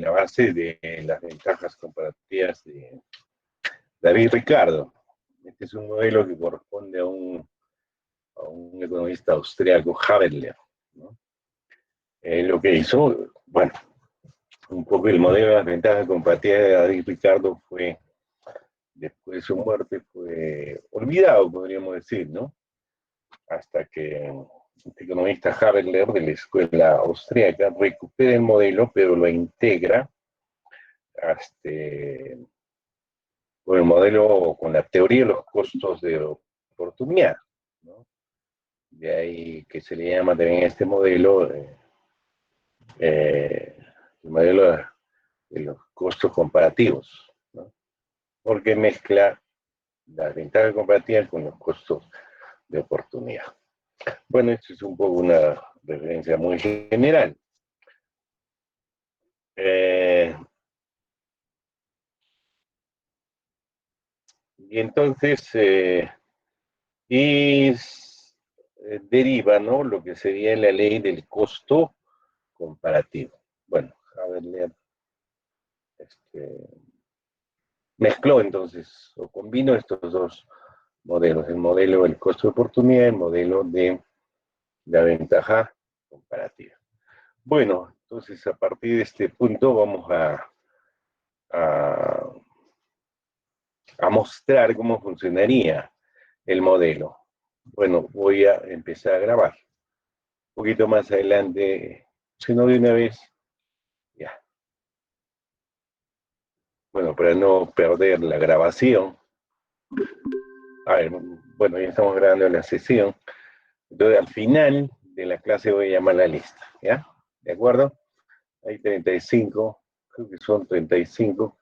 la base de las ventajas comparativas de David Ricardo. Este es un modelo que corresponde a un economista austriaco, Haberler, ¿no? Lo que hizo, bueno, un poco el modelo de las ventajas comparativas de David Ricardo fue, después de su muerte, fue olvidado, podríamos decir, ¿no? Hasta que este economista Haberler, de la escuela austríaca, recupera el modelo, pero lo integra con el modelo, con la teoría de los costos de oportunidad, ¿no? De ahí que se le llama también a este modelo el modelo de los costos comparativos, ¿no? Porque mezcla las ventajas comparativas con los costos de oportunidad. Bueno, esto es un poco una referencia muy general. Y entonces, deriva, ¿no?, lo que sería la ley del costo comparativo. Bueno, Haberler mezcló entonces, o combinó estos dos modelos, el modelo del costo de oportunidad y el modelo de la ventaja comparativa. Bueno, entonces a partir de este punto vamos a mostrar cómo funcionaría el modelo. Bueno, voy a empezar a grabar. Un poquito más adelante, si no de una vez, ya. Bueno, para no perder la grabación. A ver, bueno, ya estamos grabando la sesión. Entonces, al final de la clase voy a llamar la lista, ¿ya? ¿De acuerdo? Hay 35, creo que son 35.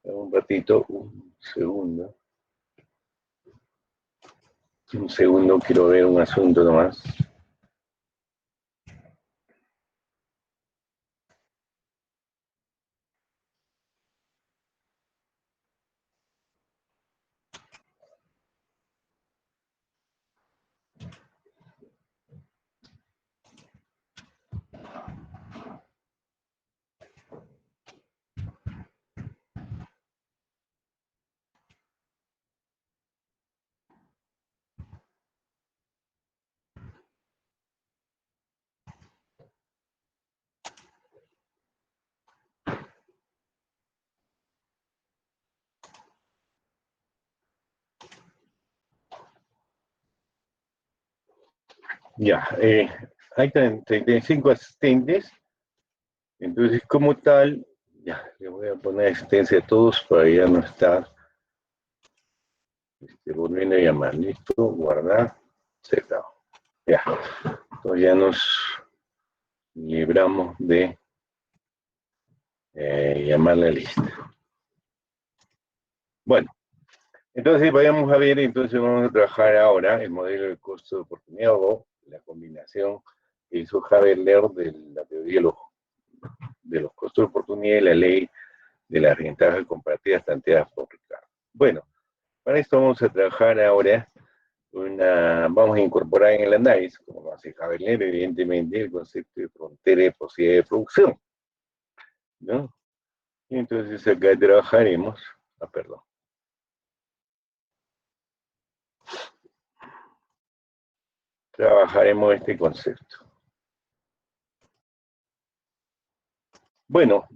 Un ratito, un segundo. Un segundo, quiero ver un asunto nomás. Ya, hay 35 asistentes, entonces como tal, ya, le voy a poner asistencia a todos para ya no estar volviendo a llamar. Listo, guardar, Z. Ya, entonces ya nos libramos de llamar la lista. Bueno, entonces vayamos a ver, entonces vamos a trabajar ahora el modelo de costo de oportunidad o la combinación que hizo Haberler de la teoría de los costos de oportunidad y la ley de las ventajas comparativas planteadas por Ricardo. Bueno, para esto vamos a trabajar ahora vamos a incorporar en el análisis, como lo hace Haberler, evidentemente, el concepto de frontera de posibilidad de producción, ¿no? Y entonces acá trabajaremos, perdón. Trabajaremos este concepto. Bueno,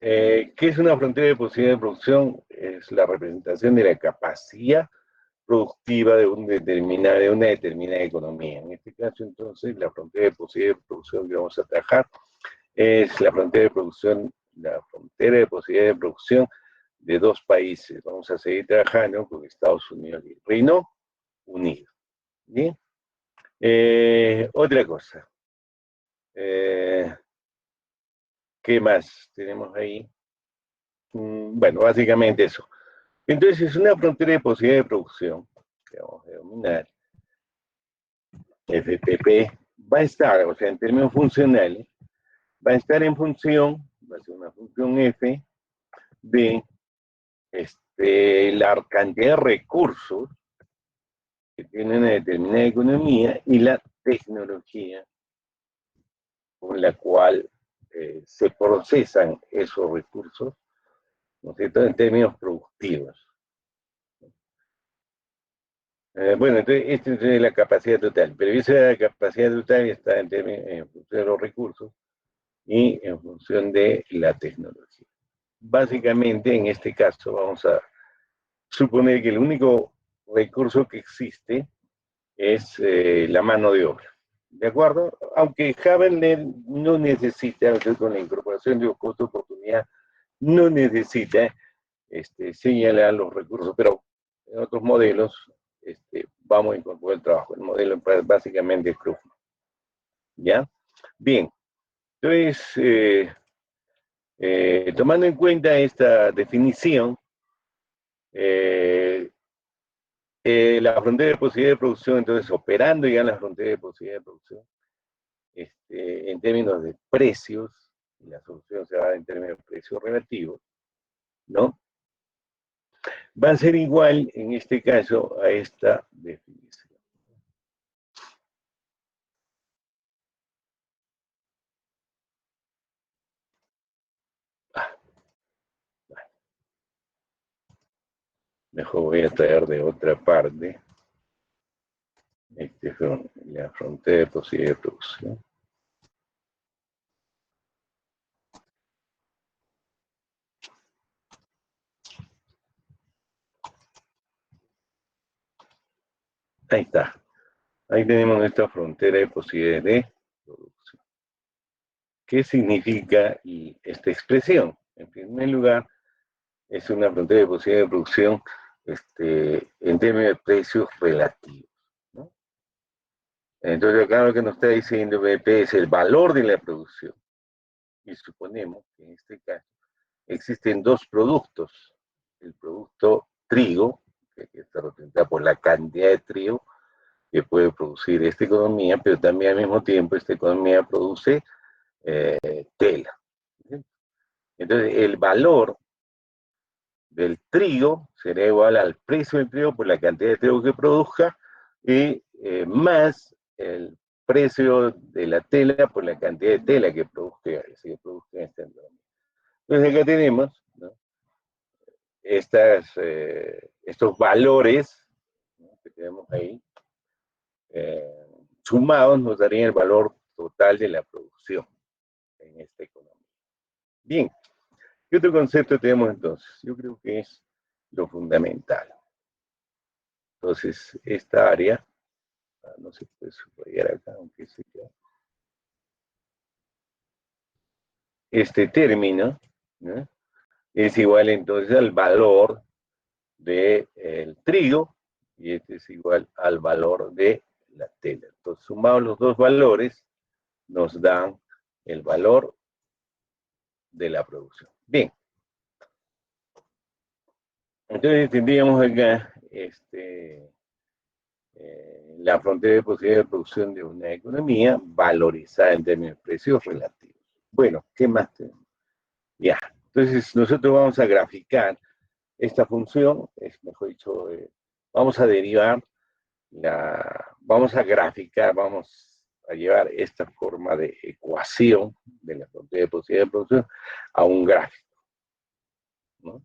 ¿qué es una frontera de posibilidad de producción? Es la representación de la capacidad productiva de una determinada economía. En este caso, entonces, la frontera de posibilidad de producción que vamos a trabajar es la frontera de posibilidad de producción de dos países. Vamos a seguir trabajando con Estados Unidos y Reino Unido. ¿Bien? Otra cosa. ¿Qué más tenemos ahí? Bueno, básicamente eso. Entonces, es una frontera de posibilidad de producción que vamos a denominar FPP. Va a estar, o sea, en términos funcionales, va a estar en función, va a ser una función F de la cantidad de recursos que tiene una determinada economía y la tecnología con la cual se procesan esos recursos, ¿no es cierto?, en términos productivos. Bueno, entonces, esta es la capacidad total, pero esa capacidad total está en función de los recursos y en función de la tecnología. Básicamente, en este caso, vamos a suponer que el único recurso que existe es la mano de obra. ¿De acuerdo? Aunque Haberler no necesita, con la incorporación de costo de oportunidad, no necesita señalar los recursos, pero en otros modelos vamos a incorporar el trabajo. El modelo básicamente es Krugman. ¿Ya? Bien. Entonces, tomando en cuenta esta definición, la frontera de posibilidad de producción, entonces operando ya en la frontera de posibilidad de producción, en términos de precios, y la solución se va a dar en términos de precios relativos, ¿no? Va a ser igual, en este caso, a esta definición. Mejor voy a traer de otra parte. Son la frontera de posibilidad de producción. Ahí está. Ahí tenemos nuestra frontera de posibilidades de producción. ¿Qué significa esta expresión? En primer lugar, es una frontera de posibilidad de producción en términos de precios relativos, ¿no? Entonces, acá lo que nos está diciendo BP es el valor de la producción. Y suponemos que en este caso existen dos productos. El producto trigo, que está representado por la cantidad de trigo que puede producir esta economía, pero también al mismo tiempo esta economía produce tela. ¿Sí? Entonces, el valor del trigo será igual al precio del trigo por la cantidad de trigo que produzca y más el precio de la tela por la cantidad de tela que produzca en este entorno. Entonces acá tenemos, ¿no?, estos valores, ¿no?, que tenemos ahí, sumados nos darían el valor total de la producción en esta economía. Bien, ¿qué otro concepto tenemos entonces? Yo creo que es lo fundamental. Entonces, esta área, no se puede subrayar acá, aunque se queda. Este término, ¿no?, es igual entonces al valor del trigo, y este es igual al valor de la tela. Entonces, sumados los dos valores, nos dan el valor de la producción. Bien. Entonces, tendríamos acá la frontera de posibilidad de producción de una economía valorizada en términos de precios relativos. Bueno, ¿qué más tenemos? Ya, entonces nosotros vamos a graficar esta función, mejor dicho, vamos a derivar, vamos a graficar, vamos a llevar esta forma de ecuación de la frontera de posibilidad de producción a un gráfico, ¿no?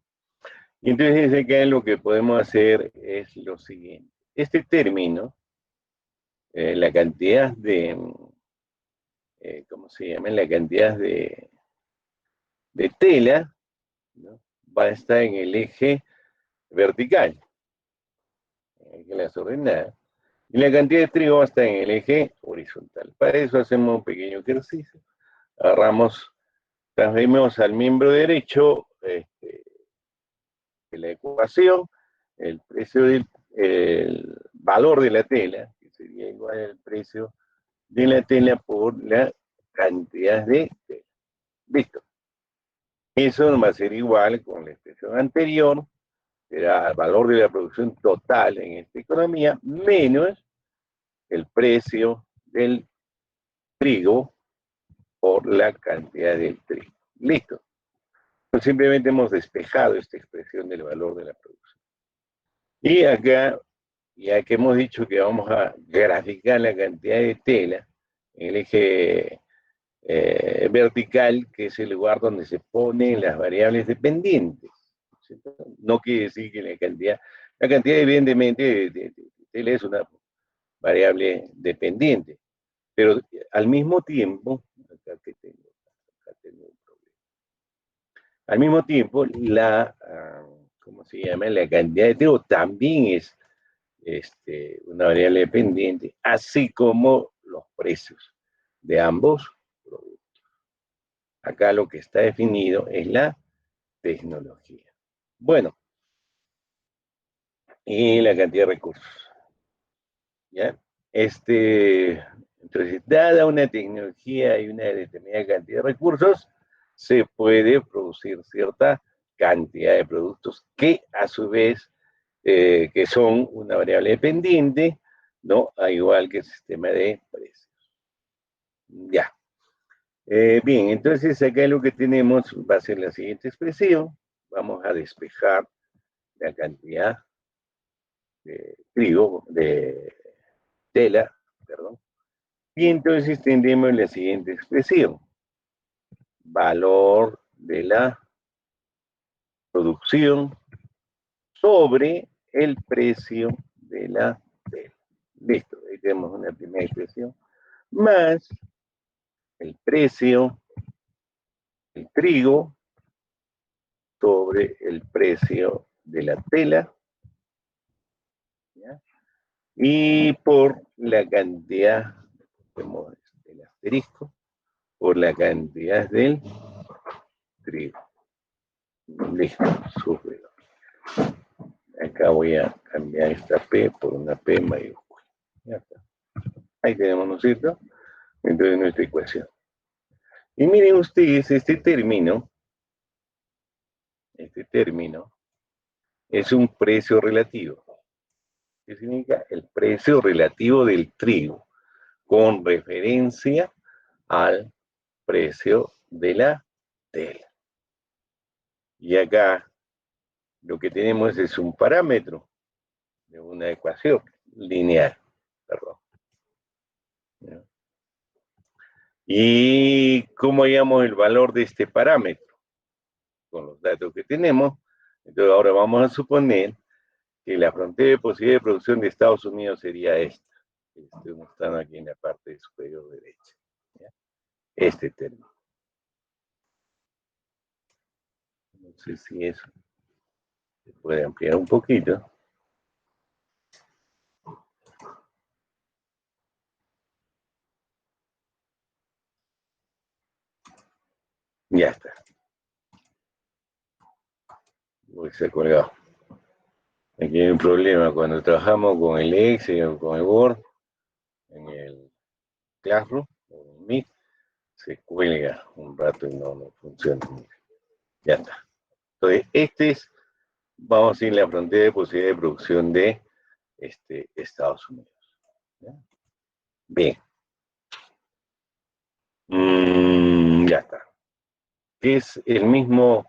Y entonces acá lo que podemos hacer es lo siguiente. Este término, la cantidad de, ¿cómo se llama? La cantidad de tela, ¿no?, va a estar en el eje vertical, en el eje de las ordenadas, y la cantidad de trigo va a estar en el eje horizontal. Para eso hacemos un pequeño ejercicio. Agarramos, transferimos al miembro derecho de la ecuación el precio el valor de la tela, que sería igual al precio de la tela por la cantidad de tela. Listo. Eso va a ser igual con la expresión anterior, será el valor de la producción total en esta economía, menos el precio del trigo por la cantidad del trigo. Listo. Pues simplemente hemos despejado esta expresión del valor de la producción. Y acá, ya que hemos dicho que vamos a graficar la cantidad de tela en el eje vertical, que es el lugar donde se ponen las variables dependientes. ¿Cierto? No quiere decir que la cantidad evidentemente de tela es una variable dependiente, pero al mismo tiempo, acá tengo un problema. Al mismo tiempo, ¿cómo se llama? La cantidad de trigo también es una variable dependiente, así como los precios de ambos productos. Acá lo que está definido es la tecnología. Bueno, y la cantidad de recursos. ¿Ya? Entonces, dada una tecnología y una determinada cantidad de recursos, se puede producir cierta cantidad de productos que a su vez que son una variable dependiente, ¿no? A igual que el sistema de precios. Ya. Bien, entonces acá lo que tenemos va a ser la siguiente expresión. Vamos a despejar la cantidad de trigo, de tela, perdón. Y entonces tendremos la siguiente expresión. Valor de la producción sobre el precio de la tela. Listo, ahí tenemos una primera expresión. Más el precio del trigo sobre el precio de la tela, ¿ya? Y por la cantidad, tenemos el asterisco, por la cantidad del trigo. Listo, súper. Acá voy a cambiar esta P por una P mayúscula. Ya está. Ahí tenemos, ¿no es cierto? Entonces nuestra ecuación. Y miren ustedes, este término es un precio relativo. ¿Qué significa? El precio relativo del trigo con referencia al precio de la tela. Y acá lo que tenemos es un parámetro de una ecuación lineal. Perdón. ¿Ya? ¿Y cómo hallamos el valor de este parámetro? Con los datos que tenemos. Entonces ahora vamos a suponer que la frontera de posibilidad de producción de Estados Unidos sería esta. Están aquí en la parte superior derecha. ¿Ya? Este término. No sé si eso se puede ampliar un poquito. Ya está. Uy, se ha colgado. Aquí hay un problema. Cuando trabajamos con el Excel o con el Word, en el Classroom o en Meet, se cuelga un rato y no funciona. Ya está. Entonces, vamos a ir a la frontera de posibilidad de producción de Estados Unidos. ¿Ya? Bien. Ya está. Es la misma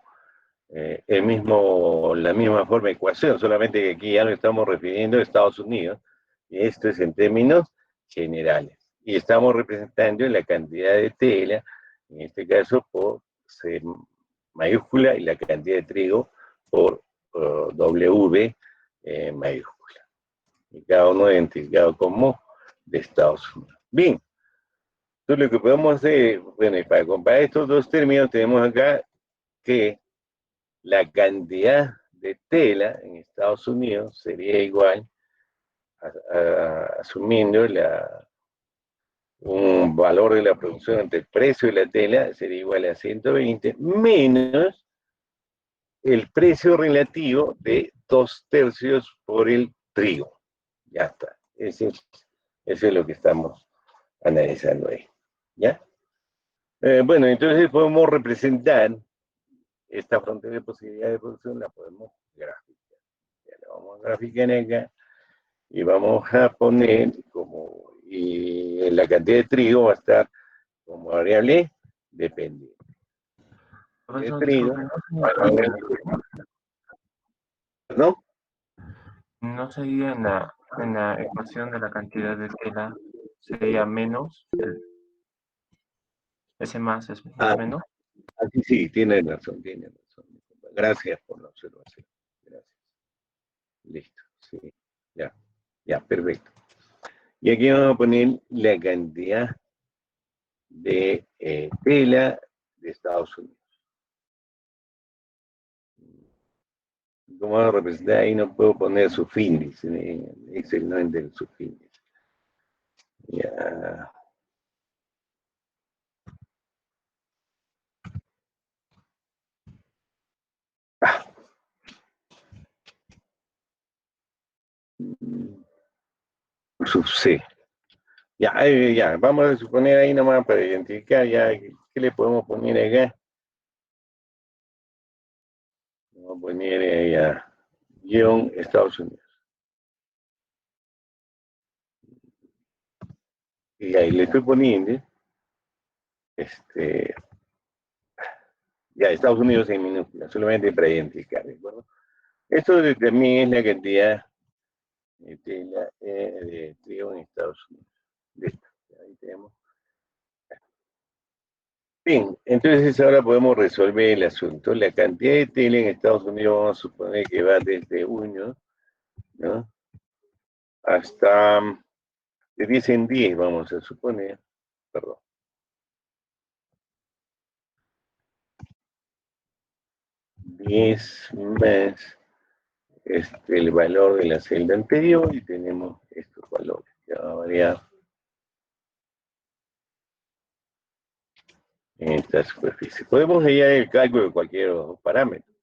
forma de ecuación, solamente que aquí ya lo estamos refiriendo a Estados Unidos, y esto es en términos generales. Y estamos representando la cantidad de tela, en este caso por C mayúscula, y la cantidad de trigo por W mayúscula. Y cada uno identificado como de Estados Unidos. Bien. Entonces lo que podemos hacer, bueno, y para comparar estos dos términos, tenemos acá que la cantidad de tela en Estados Unidos sería igual, asumiendo un valor de la producción entre el precio de la tela, sería igual a 120, menos el precio relativo de 2/3 por el trigo. Ya está. Eso es lo que estamos analizando ahí. ¿Ya? Bueno, entonces podemos representar esta frontera de posibilidad de producción, la podemos graficar. Ya la vamos a graficar acá y vamos a poner y la cantidad de trigo va a estar como variable dependiente. De Profesor, trigo, disculpe, ¿no? no seguía en la ecuación de la cantidad de tela, sería menos Ese más es Ah, menos. sí, tiene razón, tiene razón. Gracias por la observación. Gracias. Listo, sí. Ya, ya, perfecto. Y aquí vamos a poner la cantidad de tela de Estados Unidos. ¿Cómo vamos a representar? Ahí no puedo poner subíndice, Excel no entiende el subíndice. Ya. Ah. Sub C. Ya, ya, vamos a suponer ahí nomás para identificar ya qué le podemos poner acá. Vamos a poner ya guión Estados Unidos. Y ahí le estoy poniendo ya Estados Unidos en minúsculas, solamente para identificar, ¿de acuerdo? Esto también es la cantidad de trigo en Estados Unidos. Listo, ahí tenemos. Bien, entonces ahora podemos resolver el asunto. La cantidad de tela en Estados Unidos vamos a suponer que va desde 1, ¿no? Hasta de 10 en 10, vamos a suponer, perdón. 10 más el valor de la celda anterior y tenemos estos valores que van a variar en esta superficie. Podemos hallar el cálculo de cualquier parámetro.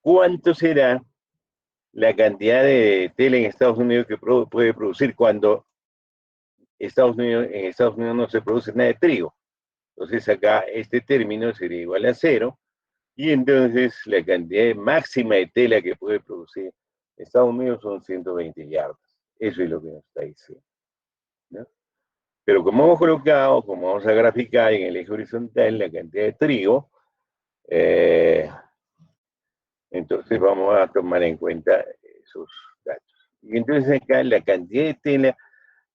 ¿Cuánto será la cantidad de tela en Estados Unidos que puede producir cuando en Estados Unidos no se produce nada de trigo? Entonces acá este término sería igual a 0 y entonces la cantidad máxima de tela que puede producir Estados Unidos son 120 yardas. Eso es lo que nos está diciendo, ¿no? Pero como hemos colocado, como vamos a graficar en el eje horizontal la cantidad de trigo, entonces vamos a tomar en cuenta esos datos. Y entonces acá la cantidad de tela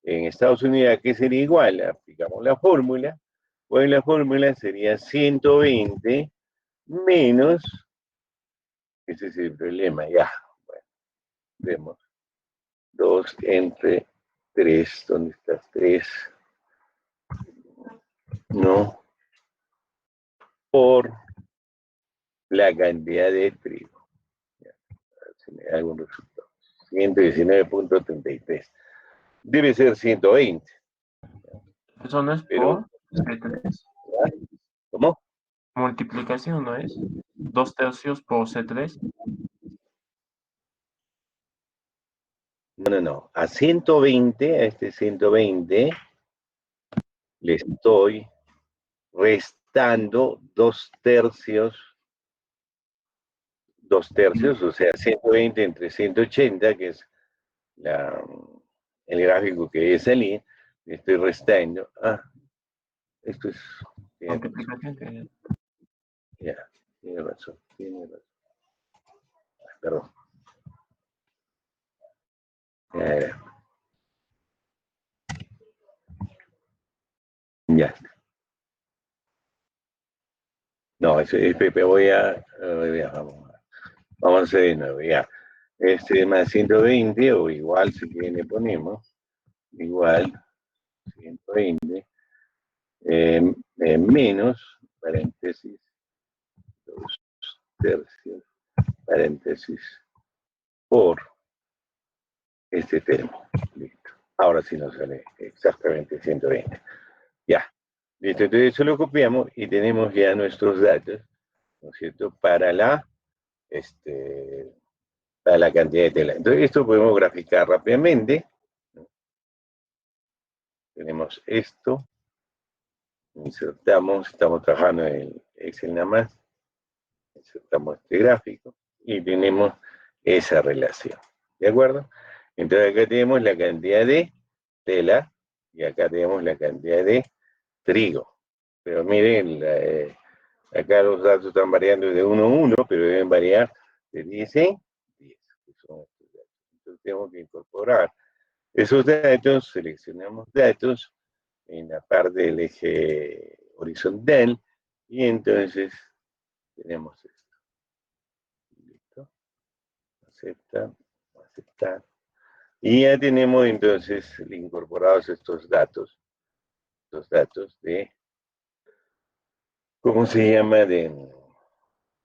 en Estados Unidos, ¿qué sería igual? Aplicamos la fórmula, pues la fórmula sería 120 menos, ese es el problema, ya, bueno, vemos, 2 entre 3, ¿dónde estás? 3, no, por la cantidad de trigo. Ya, a ver si me da algún resultado. 119.33. Debe ser 120. Eso no es Pero, por C3. ¿cómo? Multiplicación, ¿no es? 2/3 por C3. No. A 120, a este 120, le estoy restando 2/3, o sea, 120 entre 180, que es el gráfico que debe salir, le estoy restando. Esto es. Multiplicación. Ya, tiene razón. Perdón. Ya. No, Pepe, vamos a hacer de nuevo, ya. Más 120, o igual, si quieren le ponemos, igual, 120, menos, paréntesis, 2/3, paréntesis, por este termo. Listo. Ahora sí nos sale exactamente 120. Ya. Listo, entonces eso lo copiamos y tenemos ya nuestros datos, ¿no es cierto?, para la cantidad de tela. Entonces esto podemos graficar rápidamente. Tenemos esto, insertamos, estamos trabajando en el Excel nada más, insertamos este gráfico y tenemos esa relación, ¿de acuerdo? Entonces acá tenemos la cantidad de tela y acá tenemos la cantidad de trigo. Pero miren, acá los datos están variando de 1 a 1, pero deben variar de 10 en 10, que son estos datos. Entonces tenemos que incorporar esos datos, seleccionamos datos en la parte del eje horizontal, y entonces tenemos esto. ¿Listo? Aceptar, aceptar. Y ya tenemos entonces incorporados estos datos de, ¿cómo se llama? De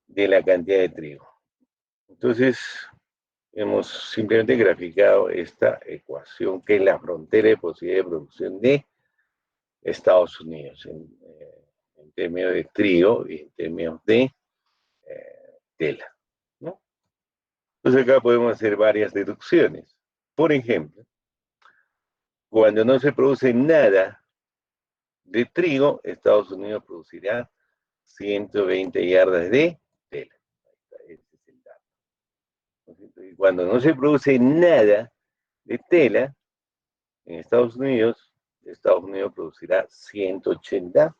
la cantidad de trigo. Entonces, hemos simplemente graficado esta ecuación, que es la frontera de posibilidad de producción de Estados Unidos, en términos de trigo y en términos de tela, ¿no? Entonces acá podemos hacer varias deducciones. Por ejemplo, cuando no se produce nada de trigo, Estados Unidos producirá 120 yardas de tela. Ese es el dato. Y cuando no se produce nada de tela, en Estados Unidos producirá 180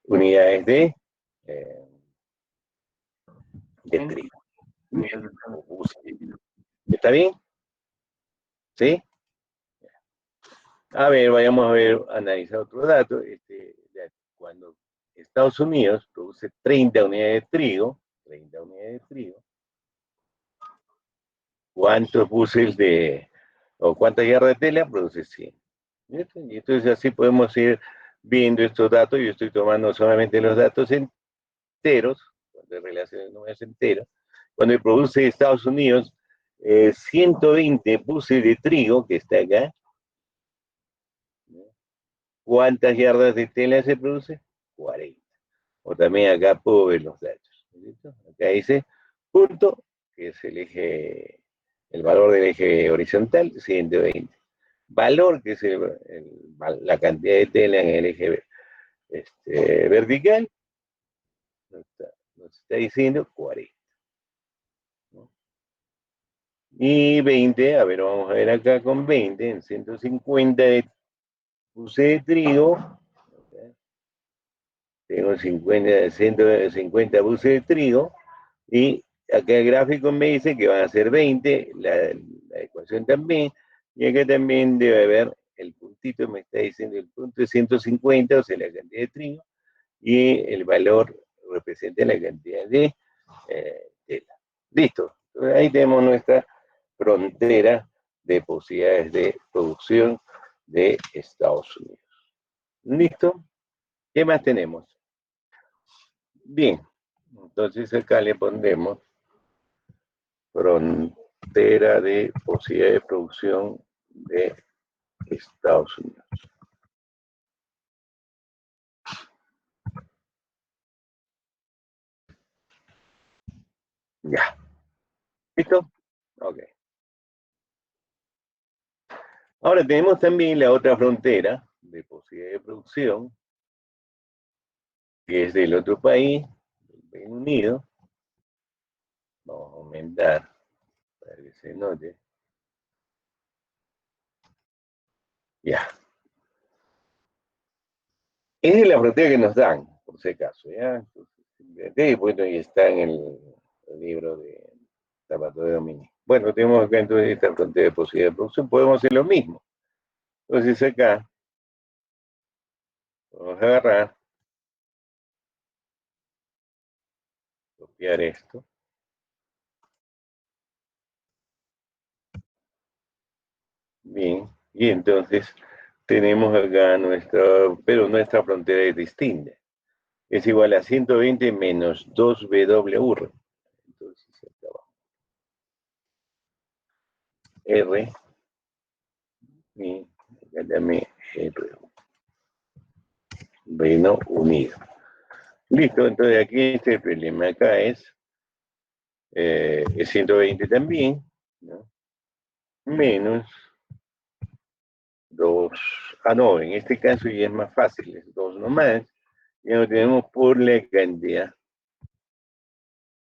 unidades eh, de trigo. ¿Está bien? ¿Sí? A ver, vayamos a ver, analizar otro dato. Cuando Estados Unidos produce 30 unidades de trigo, ¿cuántos buses o cuántas yardas de tela produce 100? ¿Listo? Y entonces así podemos ir viendo estos datos. Yo estoy tomando solamente los datos enteros, de relaciones de números enteros. Cuando produce Estados Unidos 120 buses de trigo, que está acá, ¿cuántas yardas de tela se produce? 40. O también acá puedo ver los datos. ¿Listo? Acá dice punto, que es el valor del eje horizontal, 120. Valor, que es la cantidad de tela en el eje vertical, nos está diciendo 40. ¿No? Y 20, a ver, vamos a ver acá con 20, en 150 puse de trigo, tengo 150 buses de trigo, y acá el gráfico me dice que van a ser 20, la ecuación también, y acá también debe haber el puntito, me está diciendo el punto de 150, o sea, la cantidad de trigo, y el valor representa la cantidad de tela. Listo, ahí tenemos nuestra frontera de posibilidades de producción de Estados Unidos. ¿Listo? ¿Qué más tenemos? Bien, entonces acá le pondremos frontera de posibilidad de producción de Estados Unidos. Ya. ¿Listo? Ok. Ahora tenemos también la otra frontera de posibilidad de producción, que es del otro país, del Reino Unido. Vamos a aumentar para que se note. Ya. Esa es la frontera que nos dan, por si acaso, ¿ya? Entonces, bueno, y está en el libro de Salvatore Domini. Bueno, tenemos acá entonces esta frontera de posibilidad de producción, podemos hacer lo mismo. Entonces acá, vamos a agarrar, copiar esto. Bien, y entonces tenemos acá pero nuestra frontera es distinta. Es igual a 120 menos 2W. Entonces acá va. R, y acá también R, Reino Unido. Listo, entonces aquí este problema acá es 120 también, ¿no? Menos 2, no, en este caso ya es más fácil, es 2 nomás, ya lo tenemos por la cantidad.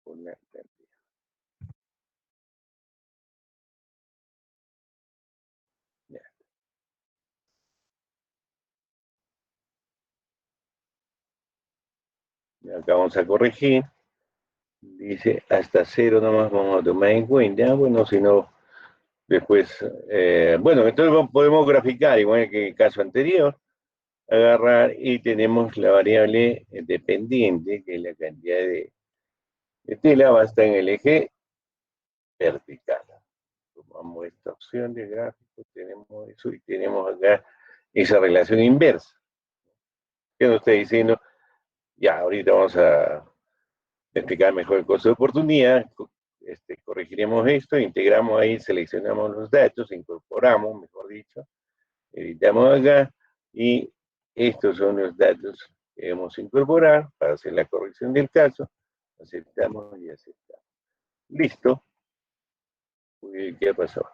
Por la cantidad. Ya. Acá vamos a corregir, dice hasta 0 nomás vamos a tomar en cuenta, bueno, si no, Después, bueno, entonces podemos graficar, igual que el caso anterior, agarrar y tenemos la variable dependiente, que es la cantidad de tela, va a estar en el eje vertical. Tomamos esta opción de gráfico, tenemos eso y tenemos acá esa relación inversa. ¿Qué nos está diciendo? Ya, ahorita vamos a explicar mejor el costo de oportunidad. Corregiremos esto, integramos ahí, seleccionamos los datos, incorporamos, mejor dicho, editamos acá y estos son los datos que debemos incorporar para hacer la corrección del caso. Aceptamos y aceptamos. Listo. ¿Qué pasó?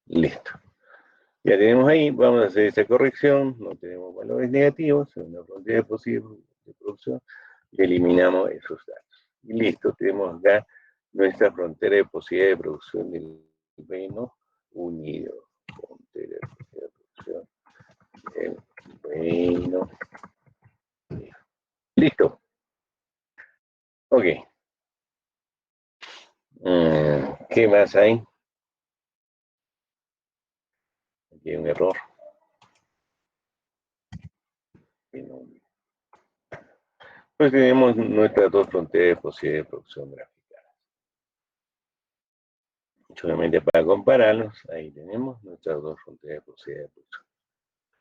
Listo. Ya tenemos ahí, vamos a hacer esta corrección, no tenemos valores negativos, en una frontera posible de producción, y eliminamos esos datos. Y listo, tenemos acá nuestra frontera de posibilidad de producción del Reino Unido. Frontera de posibilidad de producción del Reino Unido. Listo. Ok. ¿Qué más hay? Aquí hay un error. Pues tenemos nuestras dos fronteras de posibilidad de producción gráfica. Solamente para compararlos, ahí tenemos nuestras dos fronteras de posibilidad de producción.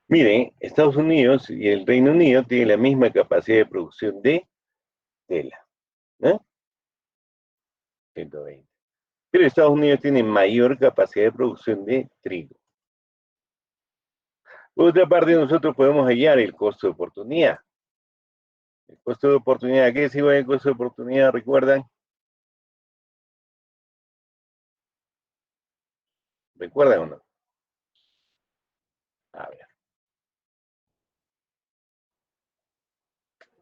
Miren, Estados Unidos y el Reino Unido tienen la misma capacidad de producción de tela, ¿no? 120. Pero Estados Unidos tiene mayor capacidad de producción de trigo. Por otra parte, nosotros podemos hallar el costo de oportunidad. El costo de oportunidad, ¿qué es igual al costo de oportunidad? ¿Recuerdan? ¿Recuerdan o no? A ver.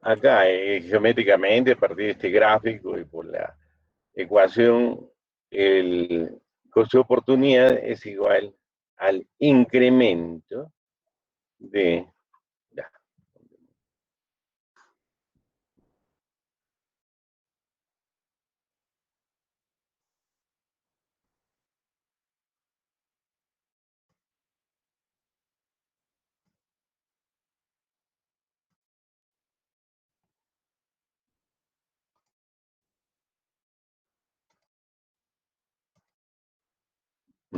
Acá, geométricamente, a partir de este gráfico y por la ecuación, el costo de oportunidad es igual al incremento de... Ya,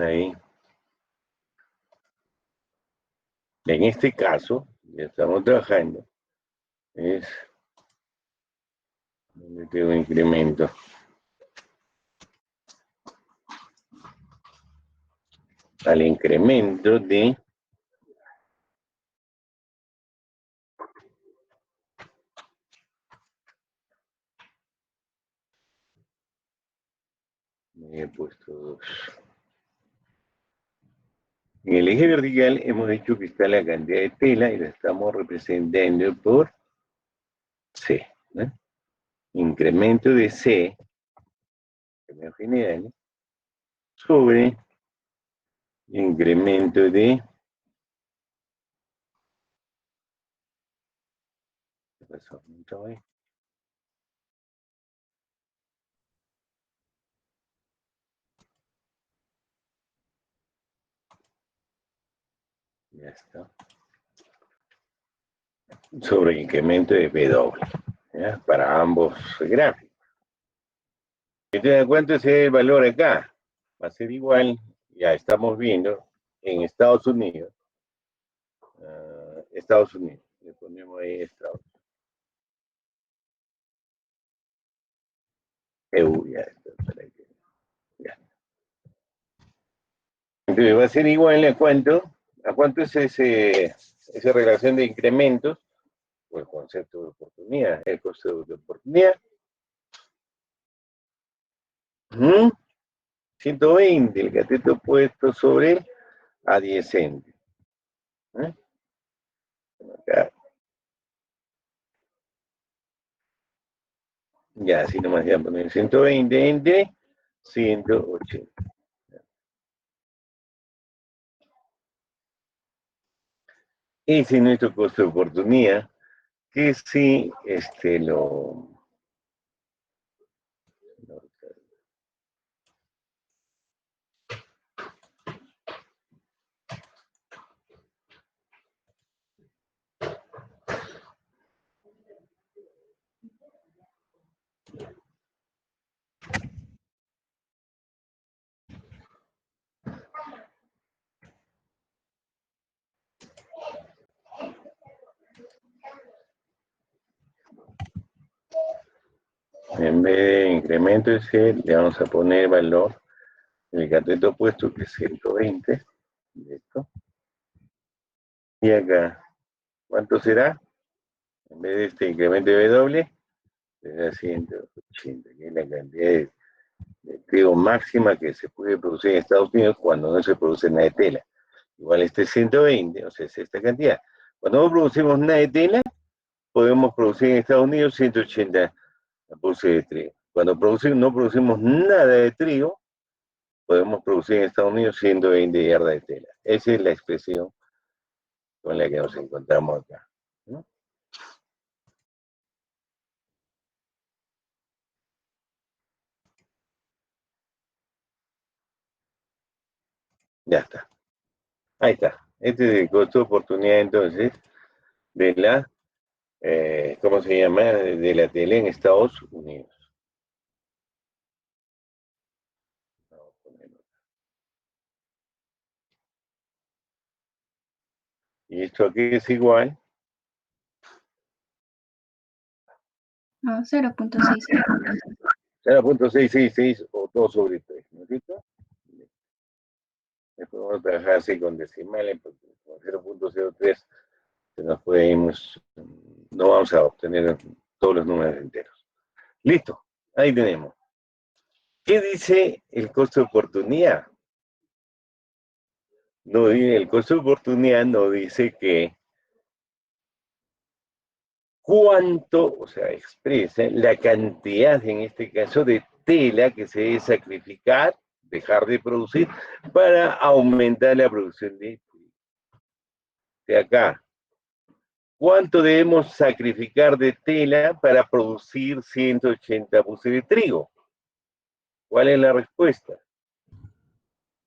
ahí. En este caso, ya estamos trabajando, es donde tengo un incremento. Al incremento de me he puesto 2. En el eje vertical hemos dicho que está la cantidad de tela y la estamos representando por C, ¿no? Incremento de C, términos generales, sobre incremento de... ¿Qué pasó? ¿No ahí? Ya está. Sobre incremento de W, ¿ya? Para ambos gráficos. Entonces, ¿cuánto es el valor acá? Va a ser igual, ya estamos viendo, en Estados Unidos. Estados Unidos, le ponemos ahí Estados Unidos. EU, ya está, para que, ya. Entonces va a ser igual a cuánto es esa relación de incrementos, o el concepto de oportunidad, el costo de oportunidad. 120, el cateto puesto sobre adyacente. Acá. Ya, así nomás ya poner 120 entre 180. Ese es nuestro costo de oportunidad, que si lo En vez de incremento de C, le vamos a poner valor en el cateto opuesto, que es 120. Listo. Y acá, ¿cuánto será? En vez de este incremento de W, será 180, que es la cantidad de trigo máxima que se puede producir en Estados Unidos cuando no se produce nada de tela. Igual este es 120, o sea, es esta cantidad. Cuando no producimos nada de tela, podemos producir en Estados Unidos 180 pulses de trigo. Cuando no producimos nada de trigo, podemos producir en Estados Unidos 120 yardas de tela. Esa es la expresión con la que nos encontramos acá, ¿no? Ya está. Ahí está. Este es el costo de oportunidad entonces de la, ¿cómo se llama? De la tela en Estados Unidos. Vamos a ponerlo. Y esto aquí es igual. No, 0.6. 0.666 o 2 sobre 3, ¿no es cierto? Después vamos a trabajar así con decimales, porque con 0.03 se nos puede ir, no vamos a obtener todos los números enteros. Listo, ahí tenemos. ¿Qué dice el costo de oportunidad? No, el costo de oportunidad no dice que cuánto, o sea, expresa la cantidad, en este caso, de tela que se debe sacrificar, dejar de producir, para aumentar la producción de trigo. De acá, ¿cuánto debemos sacrificar de tela para producir 180 buses de trigo? ¿Cuál es la respuesta?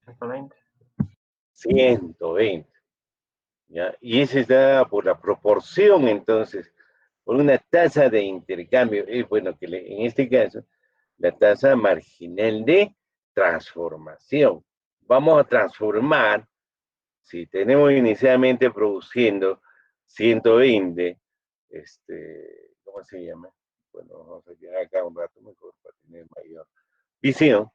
120. 120. ¿Ya? Y ese está por la proporción, entonces, por una tasa de intercambio, bueno, que en este caso, la tasa marginal de transformación. Vamos a transformar, si tenemos inicialmente produciendo 120, ¿cómo se llama? Bueno, vamos a quedar acá un rato mejor para tener mayor visión.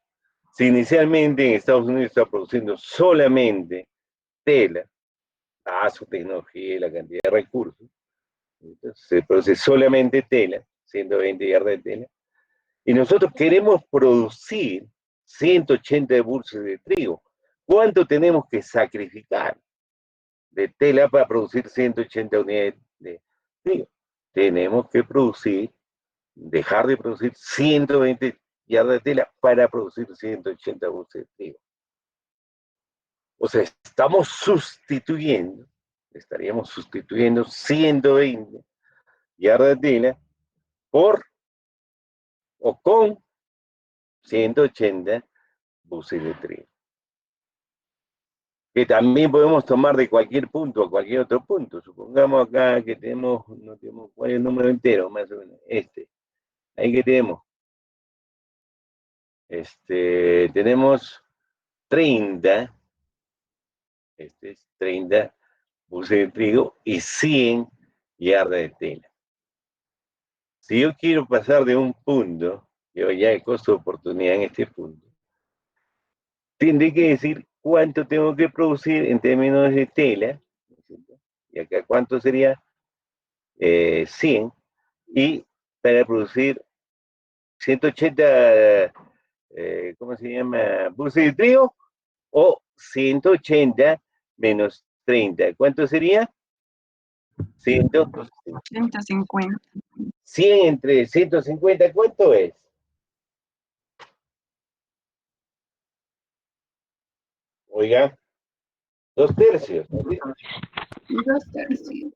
Si inicialmente en Estados Unidos está produciendo solamente tela, a su tecnología y la cantidad de recursos, entonces se produce solamente tela, 120 yardas de tela, y nosotros queremos producir 180 bolsas de trigo. ¿Cuánto tenemos que sacrificar de tela para producir 180 unidades de trigo? Tenemos que dejar de producir 120 yardas de tela para producir 180 bolsas de trigo. O sea, estaríamos sustituyendo 120 yardas de tela por o con 180 buses de trigo. Que también podemos tomar de cualquier punto a cualquier otro punto. Supongamos acá que no tenemos, ¿cuál es el número entero? Más o menos, Ahí que tenemos. Tenemos 30, este es 30 buses de trigo y 100 yardas de tela. Si yo quiero pasar de un punto, yo ya el costo de oportunidad en este punto, tendré que decir cuánto tengo que producir en términos de tela, ¿no? Y acá cuánto sería 100, y para producir 180, ¿cómo se llama? Buses de trigo, o 180 menos 30. ¿Cuánto sería? 100, 150. 100 entre 150, ¿cuánto es? Oiga, 2/3, ¿no? 2/3.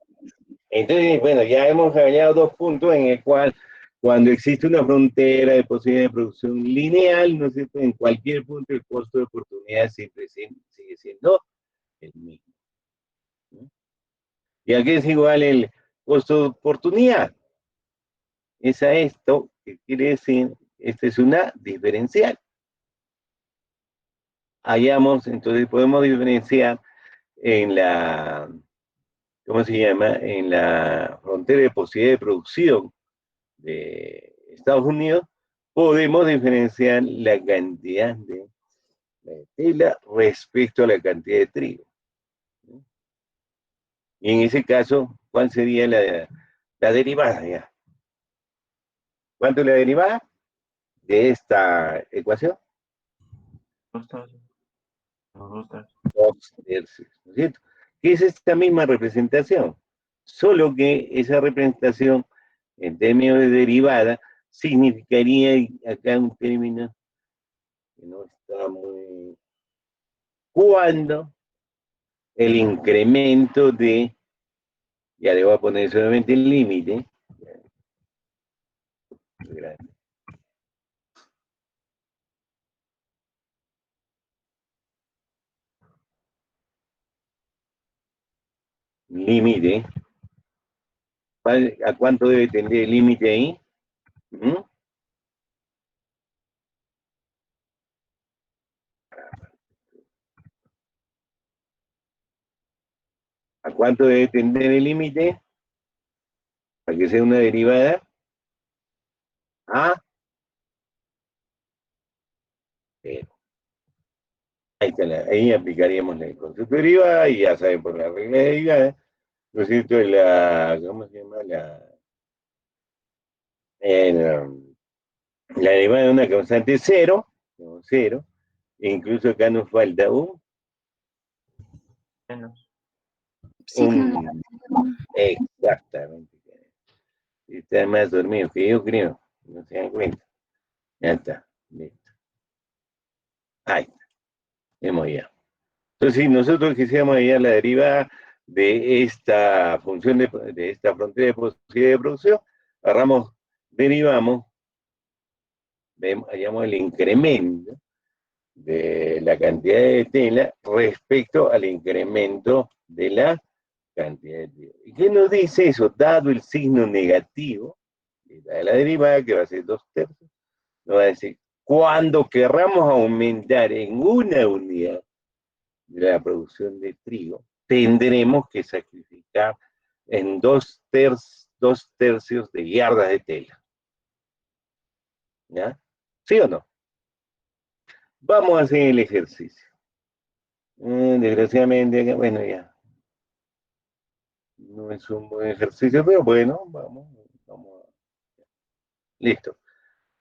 Entonces, bueno, ya hemos hallado 2 puntos en el cual, cuando existe una frontera de posibilidad de producción lineal, ¿no es cierto? En cualquier punto el costo de oportunidad siempre sigue siendo el mismo, ¿no? ¿Y a qué es igual el costo de oportunidad? Es a esto, que quiere decir, esta es una diferencial. Hallamos, entonces podemos diferenciar en la, ¿cómo se llama? En la frontera de posibilidad de producción de Estados Unidos, podemos diferenciar la cantidad de tela respecto a la cantidad de trigo. Y en ese caso, ¿cuál sería la derivada? Ya? ¿Cuánto es la derivada de esta ecuación? 2/3. No, 2/3. 2/3, ¿no es cierto? Que es esta misma representación, solo que esa representación en términos de derivada significaría acá un término que no está muy... Cuando el incremento de, ya le voy a poner solamente el límite, límite, ¿a cuánto debe tender el límite ahí? ¿Mm? ¿A cuánto debe tender el límite? Para que sea una derivada. A cero. Ahí, ahí aplicaríamos el concepto de derivada y ya saben por la regla de derivada, ¿no es cierto? ¿Cómo se llama? La derivada de una constante cero, no, cero, e incluso acá nos falta Menos. Signo exactamente. Está más dormido que yo creo, no se dan cuenta. Ya está, listo. Ahí está, hemos ya. Entonces, si nosotros quisiéramos hallar la derivada de esta función de esta frontera de posibilidad de producción, derivamos, hallamos el incremento de la cantidad de tela respecto al incremento de la cantidad de tela. ¿Y qué nos dice eso? Dado el signo negativo de la derivada, que va a ser 2/3, nos va a decir, cuando querramos aumentar en una unidad de la producción de trigo, tendremos que sacrificar en 2/3 de yardas de tela. ¿Ya? ¿Sí o no? Vamos a hacer el ejercicio. Desgraciadamente, bueno, ya. No es un buen ejercicio, pero bueno, vamos. Listo.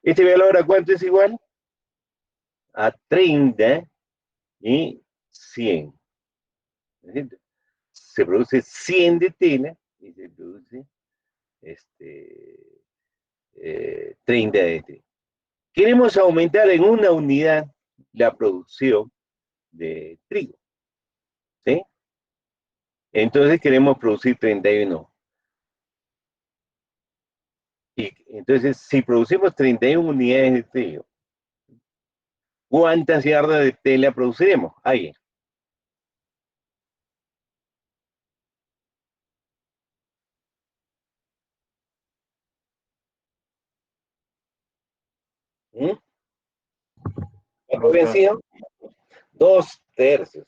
¿Este valor a cuánto es igual? A 30 y 100. Se produce 100 de tela y se produce 30 de tela. Queremos aumentar en una unidad la producción de trigo, ¿sí? Entonces queremos producir 31. Y entonces, si producimos 31 unidades de trigo, ¿cuántas yardas de tela produciremos? Ahí. ¿Mm? ¿Cuánto vencido? 2/3.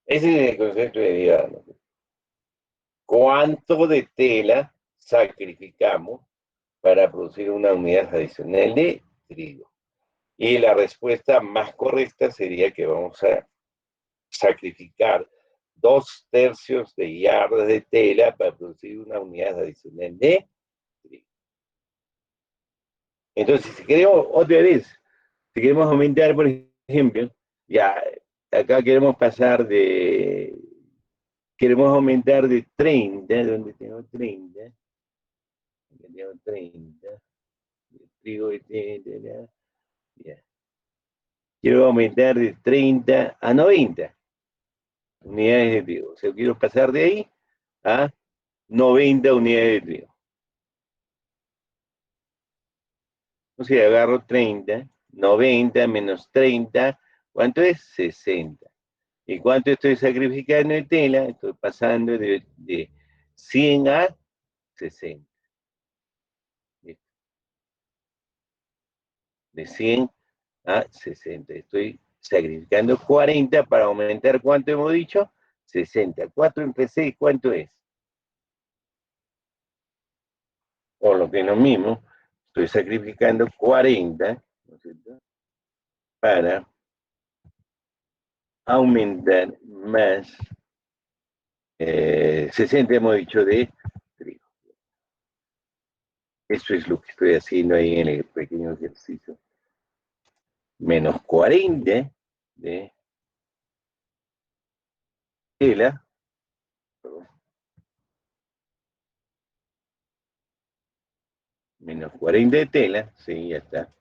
Ese es el concepto de derivada, ¿no? ¿Cuánto de tela sacrificamos para producir una unidad adicional de trigo? Y la respuesta más correcta sería que vamos a sacrificar 2/3 de yardas de tela para producir una unidad adicional de trigo. Entonces, si queremos, otra vez, si queremos aumentar, por ejemplo, ya acá queremos aumentar de 30, donde tengo 30, tengo 30, de trigo de tela, ya. Quiero aumentar de 30 a 90 unidades de trigo. O sea, quiero pasar de ahí a 90 unidades de trigo. O sea, agarro 30, 90 menos 30, ¿cuánto es? 60. ¿Y cuánto estoy sacrificando de tela? Estoy pasando de 100 a 60. De 100 a 60. Estoy sacrificando 40 para aumentar, ¿cuánto hemos dicho? 60. 4 entre 6, ¿cuánto es? O lo que es lo mismo, Estoy sacrificando 40, ¿no es cierto?, para aumentar más 60, hemos dicho, de trigo. Eso es lo que estoy haciendo ahí en el pequeño ejercicio. Menos 40 de tela. Menos 40 de tela. Sí, ya está.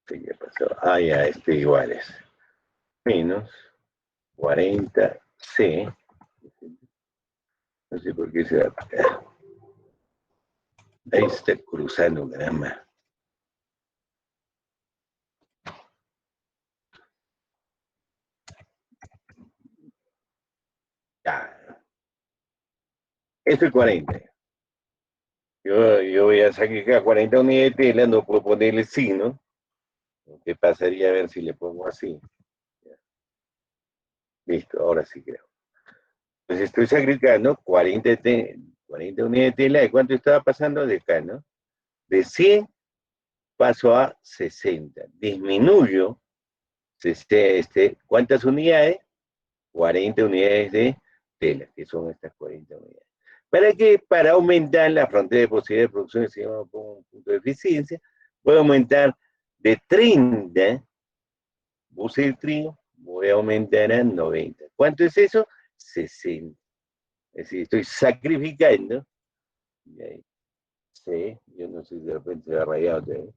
Sí, ¿qué pasó? Ah, ya, iguales. Menos 40C. No sé por qué se va a acá. Ahí está cruzando, caramba. Ya. Esto es 40. Yo voy a sacar 40 unidades de tela, no puedo ponerle signo. ¿Qué pasaría a ver si le pongo así? Ya. Listo, ahora sí creo. Entonces estoy sacrificando 40 unidades de tela. ¿De cuánto estaba pasando? De acá, ¿no? De 100 paso a 60. Disminuyo ¿cuántas unidades? 40 unidades de tela, que son estas 40 unidades. ¿Para qué? Para aumentar la frontera de posibilidad de producción, se llama un punto de eficiencia. Voy a aumentar de 30 buses de trigo, voy a aumentar a 90. ¿Cuánto es eso? 60. Es decir, estoy sacrificando. Y ahí, sí, yo no sé si de repente se va a rayar otra vez.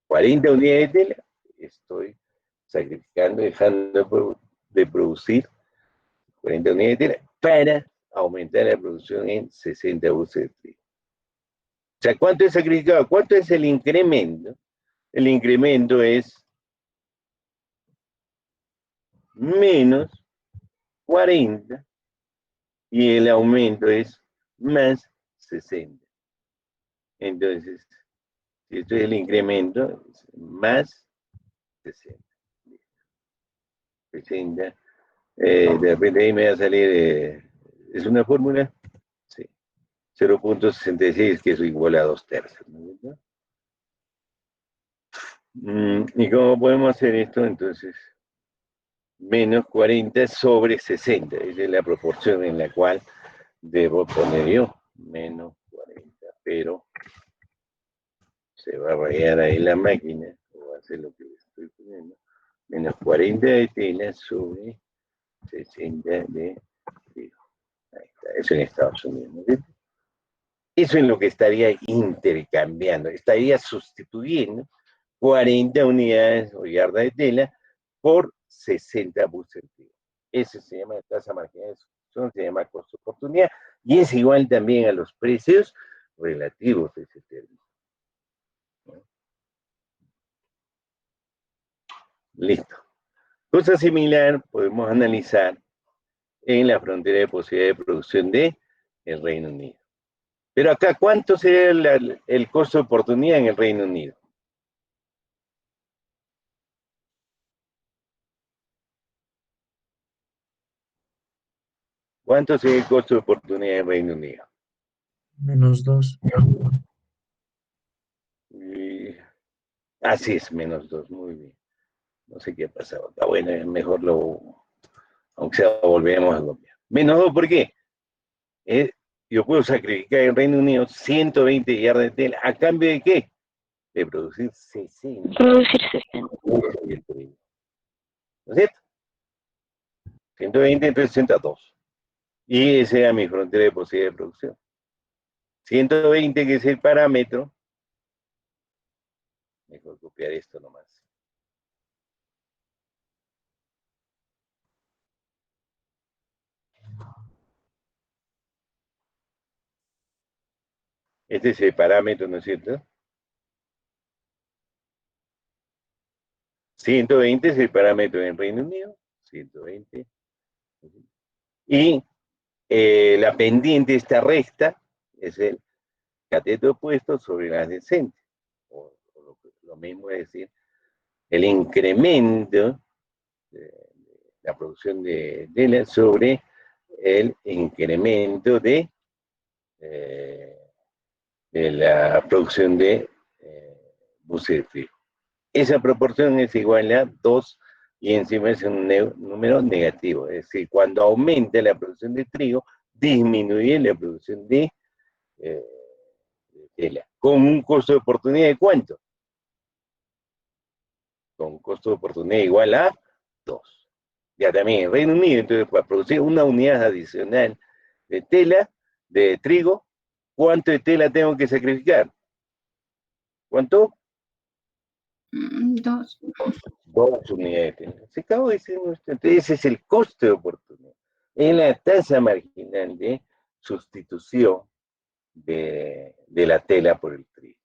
40 unidades de tela, estoy sacrificando, dejando de producir 40 unidades de tela para aumentar la producción en 60 buses de trigo. O sea, ¿cuánto es sacrificado? ¿Cuánto es el incremento? El incremento es menos 40 y el aumento es más 60. Entonces, si esto es el incremento, es más 60. 60. De repente ahí me va a salir, ¿es una fórmula? Sí. 0.66, que eso igual a 2/3. ¿No? ¿Y cómo podemos hacer esto? Entonces, menos 40 sobre 60. Esa es la proporción en la cual debo poner yo. Menos 40. Pero se va a rayar ahí la máquina. O va a hacer lo que le estoy poniendo. Menos 40 de tela sobre 60 de trigo. Ahí está. Eso en Estados Unidos. ¿No? Eso es lo que estaría intercambiando. Estaría sustituyendo 40 unidades o yardas de tela por 60 buses de trigo. Eso se llama tasa marginal de sustitución, se llama costo de oportunidad, y es igual también a los precios relativos de ese término. Listo. Cosa similar podemos analizar en la frontera de posibilidad de producción de el Reino Unido. Pero acá, ¿cuánto sería el costo de oportunidad en el Reino Unido? ¿Cuánto sería el costo de oportunidad en el Reino Unido? -2. Así es, -2, muy bien. No sé qué ha pasado acá. Bueno, mejor aunque sea, volvemos a copiar. -2, ¿por qué? Yo puedo sacrificar en Reino Unido 120 yardas de tela. ¿A cambio de qué? De producir 60. Producir 60. ¿No es cierto? 120 entre 62. Y esa era mi frontera de posibilidad de producción. 120, que es el parámetro. Mejor copiar esto nomás. Este es el parámetro, ¿no es cierto? 120 es el parámetro en Reino Unido. 120. Y la pendiente, esta recta, es el cateto opuesto sobre la adyacente. Lo mismo es decir, el incremento de la producción de tela sobre el incremento de la producción de buses de trigo. Esa proporción es igual a 2 y encima es un número negativo. Es decir, cuando aumenta la producción de trigo, disminuye la producción de tela. ¿Con un costo de oportunidad de cuánto? Con un costo de oportunidad igual a 2. Ya también en Reino Unido, entonces, para producir una unidad adicional de tela, de trigo, ¿cuánto de tela tengo que sacrificar? ¿Cuánto? 2. 2 unidades de tela. Se acabó diciendo esto. Entonces, ese es el costo de oportunidad. Es la tasa marginal de sustitución de la tela por el trigo.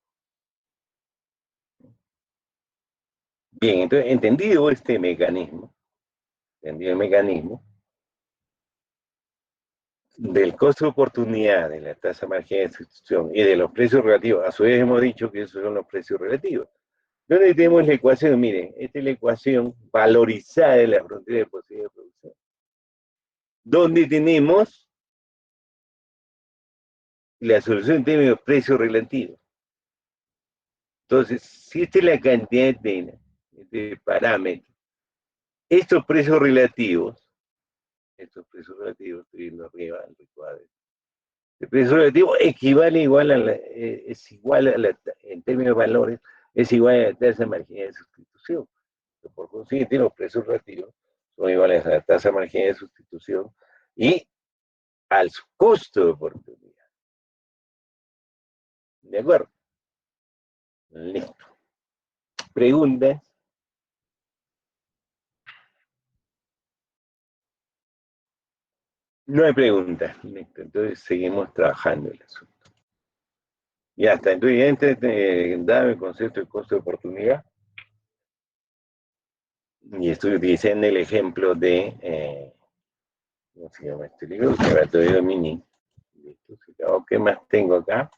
Bien, entonces, entendido este mecanismo, entendido el mecanismo del costo de oportunidad, de la tasa marginal de sustitución y de los precios relativos, a su vez hemos dicho que esos son los precios relativos. ¿Dónde tenemos la ecuación? Miren, esta es la ecuación valorizada de la frontera de posibilidad de producción. Donde tenemos la solución en términos de precios relativos. Entonces, si esta es la cantidad de tela, este parámetro, estos precios relativos, estoy viendo arriba, el recuadro, el precio relativo equivale igual a es igual a en términos de valores, es igual a la tasa marginal de sustitución. Por consiguiente, los precios relativos son iguales a la tasa marginal de sustitución y al costo de oportunidad. ¿De acuerdo? Listo. ¿Preguntas? No hay preguntas. Listo. Entonces seguimos trabajando el asunto. Ya está. Entonces ya dame el concepto de costo de oportunidad. Y estoy utilizando el ejemplo de, ¿cómo se llama este libro? Trato de dominio. Listo. ¿Qué más tengo acá?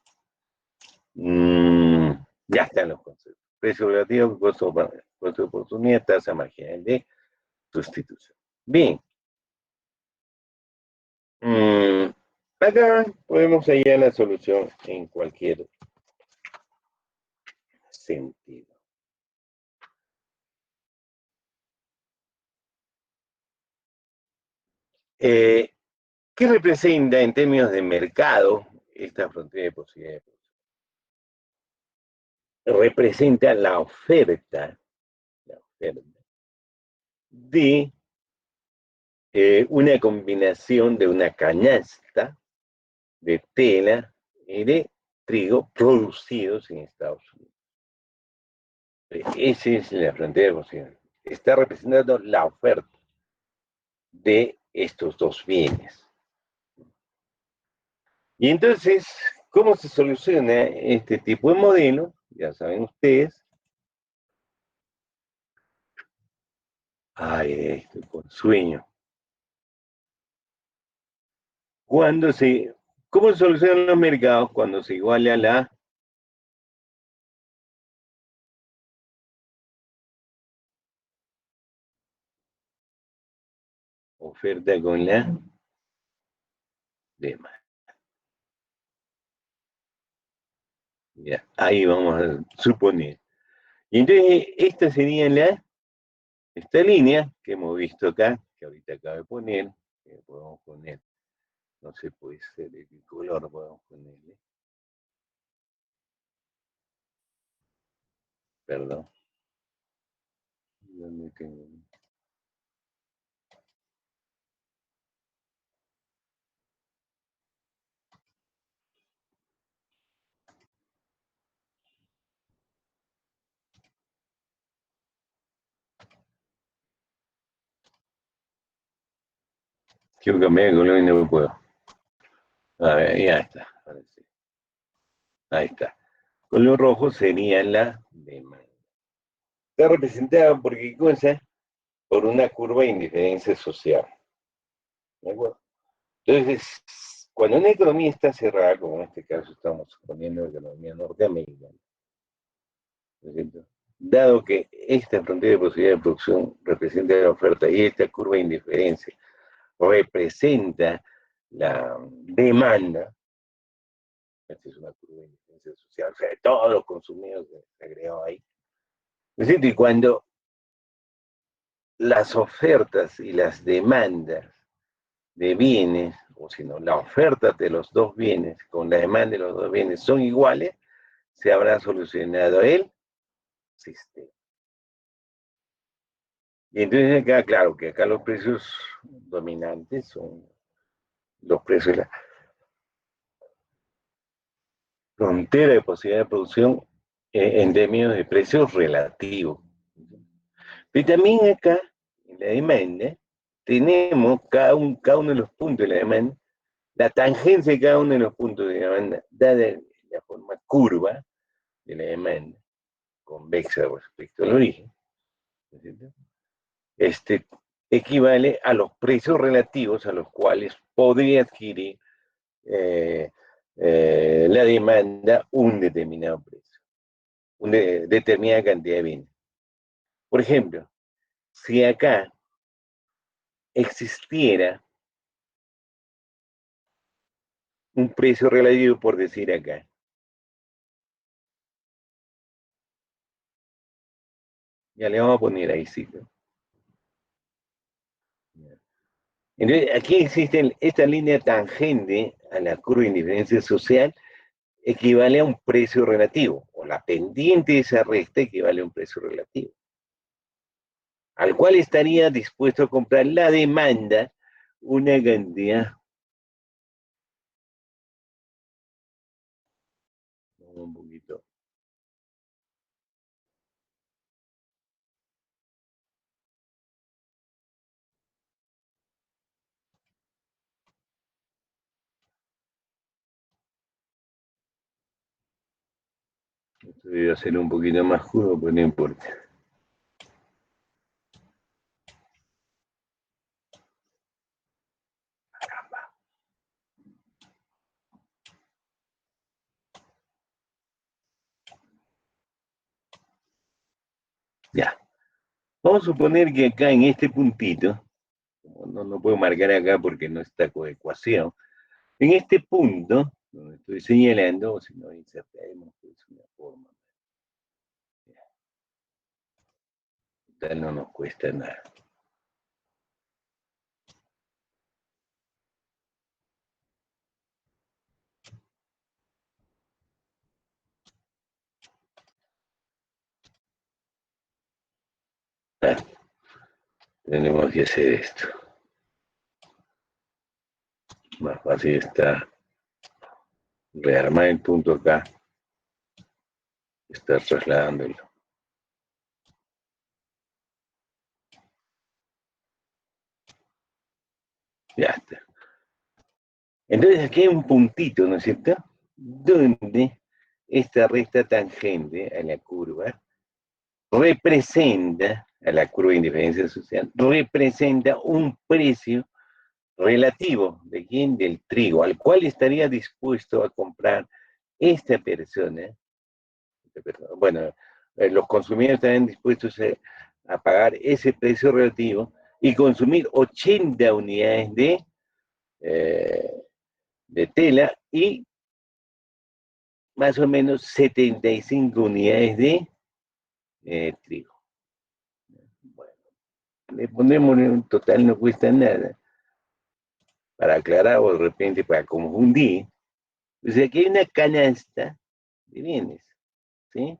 Ya están los conceptos. Precio relativo, costo de oportunidad, tasa marginal de sustitución. Bien. Acá podemos hallar la solución en cualquier sentido. ¿Qué representa en términos de mercado esta frontera de posibilidades? Representa la oferta de una combinación de una canasta de tela y de trigo producidos en Estados Unidos. Esa es la frontera de posibilidades. Está representando la oferta de estos dos bienes. Y entonces, ¿cómo se soluciona este tipo de modelo? Ya saben ustedes. Ay, estoy con sueño. ¿Cómo se solucionan los mercados? Cuando se iguala la oferta con la demanda. Ya, ahí vamos a suponer. Y entonces, esta sería esta línea que hemos visto acá, que ahorita acabo de poner, que podemos poner, no sé, puede ser el color, podemos ponerle. Perdón. ¿Dónde tengo? Quiero cambiar de color y no puedo. A ver, ya está. Ahora sí. Ahí está. Color rojo sería la demanda. Está representada por qué cosa? Por una curva de indiferencia social. ¿De acuerdo? Entonces, cuando una economía está cerrada, como en este caso estamos suponiendo la economía norteamericana, ¿no es cierto? dado que esta frontera de posibilidad de producción representa la oferta y esta curva de indiferencia representa la demanda, esta es una curva de indiferencia social, o sea, todos los consumidos se agregado ahí. ¿No es cierto? Y cuando las ofertas y las demandas de bienes, o si no, la oferta de los dos bienes con la demanda de los dos bienes son iguales, se habrá solucionado el sistema. Y entonces acá, claro, que acá los precios dominantes son los precios de la frontera de posibilidad de producción en términos de precios relativos. Pero también acá, en la demanda, tenemos cada uno de los puntos de la demanda, la tangencia de cada uno de los puntos de la demanda, dada de la forma curva de la demanda, convexa respecto al origen, ¿no es cierto? Equivale a los precios relativos a los cuales podría adquirir la demanda un determinado precio, una determinada cantidad de bienes. Por ejemplo, si acá existiera un precio relativo, por decir acá, ya le vamos a poner ahí sí, ¿no? Entonces, aquí existe esta línea tangente a la curva de indiferencia social, equivale a un precio relativo, o la pendiente de esa recta equivale a un precio relativo, al cual estaría dispuesto a comprar la demanda una cantidad. Un poquito. Esto debe ser un poquito más oscuro, pero no importa. Ya. Vamos a suponer que acá en este puntito, no puedo marcar acá porque no está coecuación, en este punto, donde estoy señalando, o si no, insertaremos pues una forma. Tal no nos cuesta nada. Tenemos que hacer esto. Más fácil está rearmar el punto acá, estar trasladándolo. Ya está. Entonces aquí hay un puntito, ¿no es cierto? Donde esta recta tangente a la curva representa, a la curva de indiferencia social, representa un precio relativo de quién, del trigo, al cual estaría dispuesto a comprar esta persona. Bueno, los consumidores estarían dispuestos a pagar ese precio relativo y consumir 80 unidades eh, de tela y más o menos 75 unidades de trigo. Bueno, le ponemos un total, no cuesta nada. Para aclarar o de repente para confundir, o sea, aquí hay una canasta de bienes, ¿sí?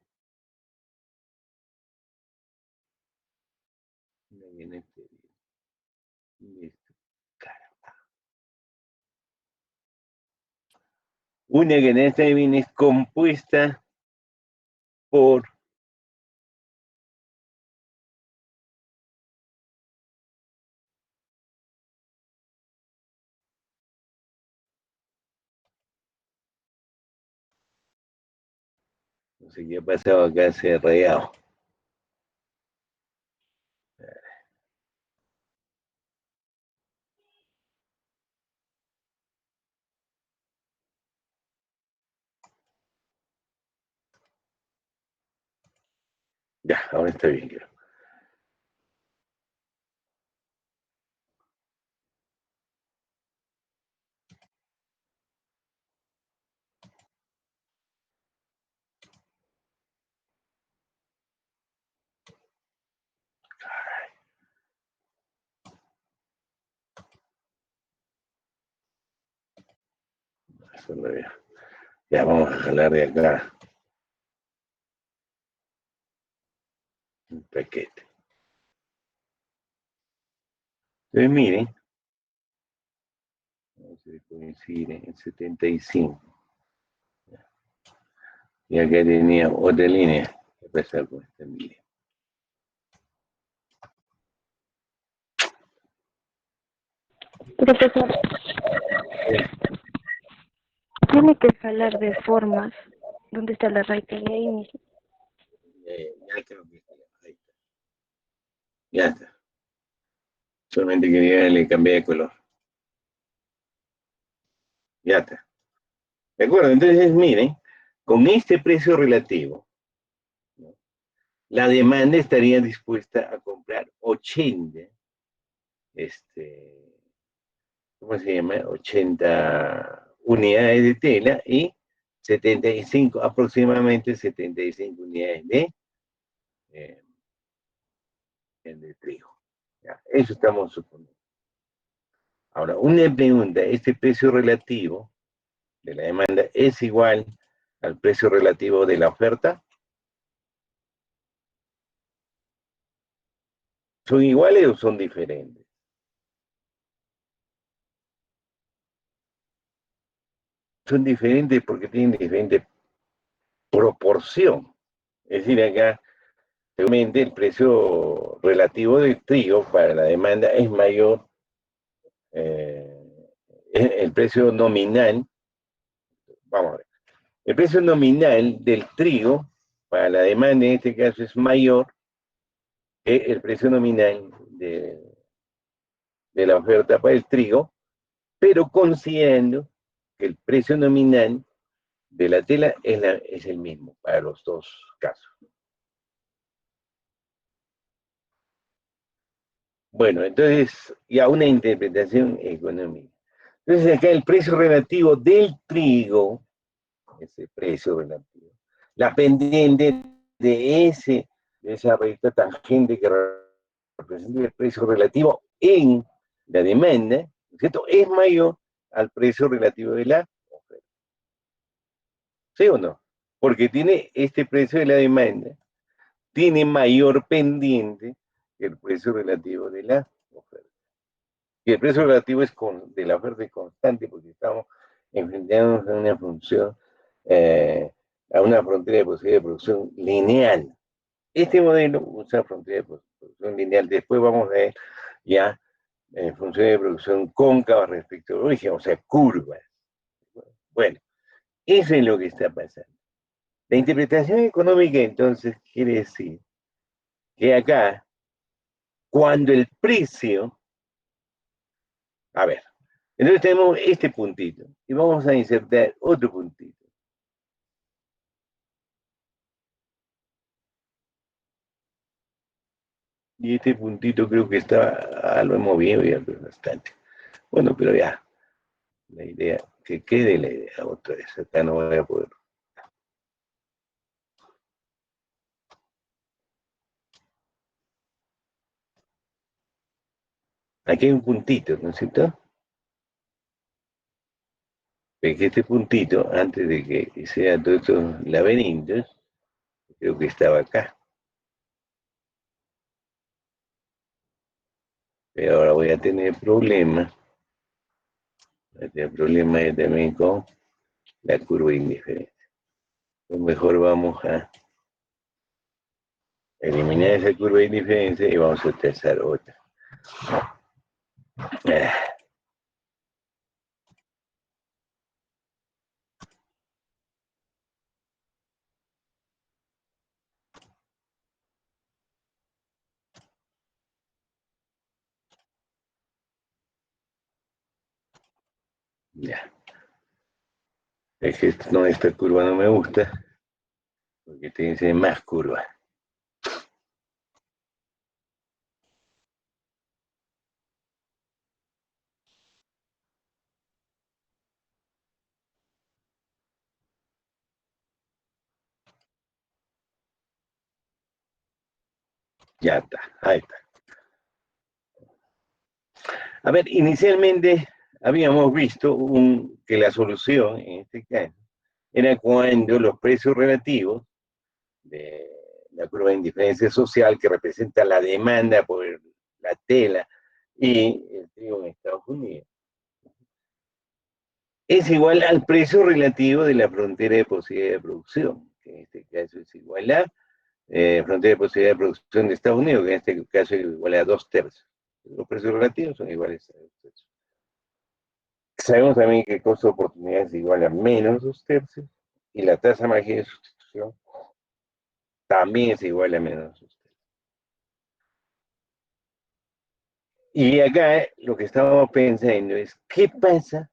Una canasta de bienes. Una canasta de bienes compuesta por no sé qué ha pasado acá, se ha rayado. Ya, ahora está bien, creo. Eso no veo. Ya vamos a jalar de acá un paquete. Entonces, miren, vamos a coincide en 75. Y acá tenía otra línea que pasar con esta línea. Profesor, tiene que jalar de formas. ¿Dónde está la raíz? Ahí mismo. Ya creo que está. Ahí está. Ya está. Solamente quería le cambiar de color. Ya está. ¿De acuerdo? Entonces, miren, con este precio relativo, ¿no? La demanda estaría dispuesta a comprar 80, ¿cómo se llama? 80 unidades de tela y 75, aproximadamente 75 unidades eh, de trigo. ¿Ya? Eso estamos suponiendo. Ahora, una pregunta, ¿este precio relativo de la demanda es igual al precio relativo de la oferta? ¿Son iguales o son diferentes? Son diferentes porque tienen diferente proporción. Es decir, acá, seguramente el precio relativo del trigo para la demanda es mayor, el precio nominal, vamos a ver, el precio nominal del trigo para la demanda en este caso es mayor que el precio nominal de la oferta para el trigo, pero considerando que el precio nominal de la tela es el mismo para los dos casos. Bueno, entonces ya una interpretación económica. Entonces acá el precio relativo del trigo, ese precio relativo, la pendiente de esa recta tangente que representa el precio relativo en la demanda, ¿no es cierto? Es mayor al precio relativo de la oferta. ¿Sí o no? Porque tiene este precio de la demanda, tiene mayor pendiente que el precio relativo de la oferta. Y el precio relativo de la oferta es constante porque estamos enfrentándonos a una función, a una frontera de posibilidad de producción lineal. Este modelo usa frontera de producción lineal. Después vamos a ver ya funciones de producción cóncavas respecto al origen, o sea, curvas. Bueno, eso es lo que está pasando. La interpretación económica, entonces, quiere decir que acá, cuando el precio, a ver, entonces tenemos este puntito y vamos a insertar otro puntito. Y este puntito creo que está, lo hemos movido ya bastante. Bueno, pero ya, la idea, que quede la idea otra vez, acá no voy a poder. Aquí hay un puntito, ¿no es cierto? Es que este puntito, antes de que sea todos estos laberintos, creo que estaba acá. Pero ahora voy a tener problemas. Voy a tener problemas también con la curva de indiferencia. Entonces mejor vamos a eliminar esa curva de indiferencia y vamos a trazar otra. Ya. Es que esta curva no me gusta, porque tiene que ser más curva. Ya está, ahí está. A ver, inicialmente habíamos visto que la solución, en este caso, era cuando los precios relativos de la curva de indiferencia social, que representa la demanda por la tela y el trigo en Estados Unidos, es igual al precio relativo de la frontera de posibilidad de producción, que en este caso es igual a frontera de posibilidad de producción de Estados Unidos, que en este caso es igual a 2/3. Los precios relativos son iguales a 2/3. Sabemos también que el costo de oportunidad es igual a menos 2/3 y la tasa marginal de sustitución también es igual a menos 2/3. Y acá lo que estábamos pensando es, ¿qué pasa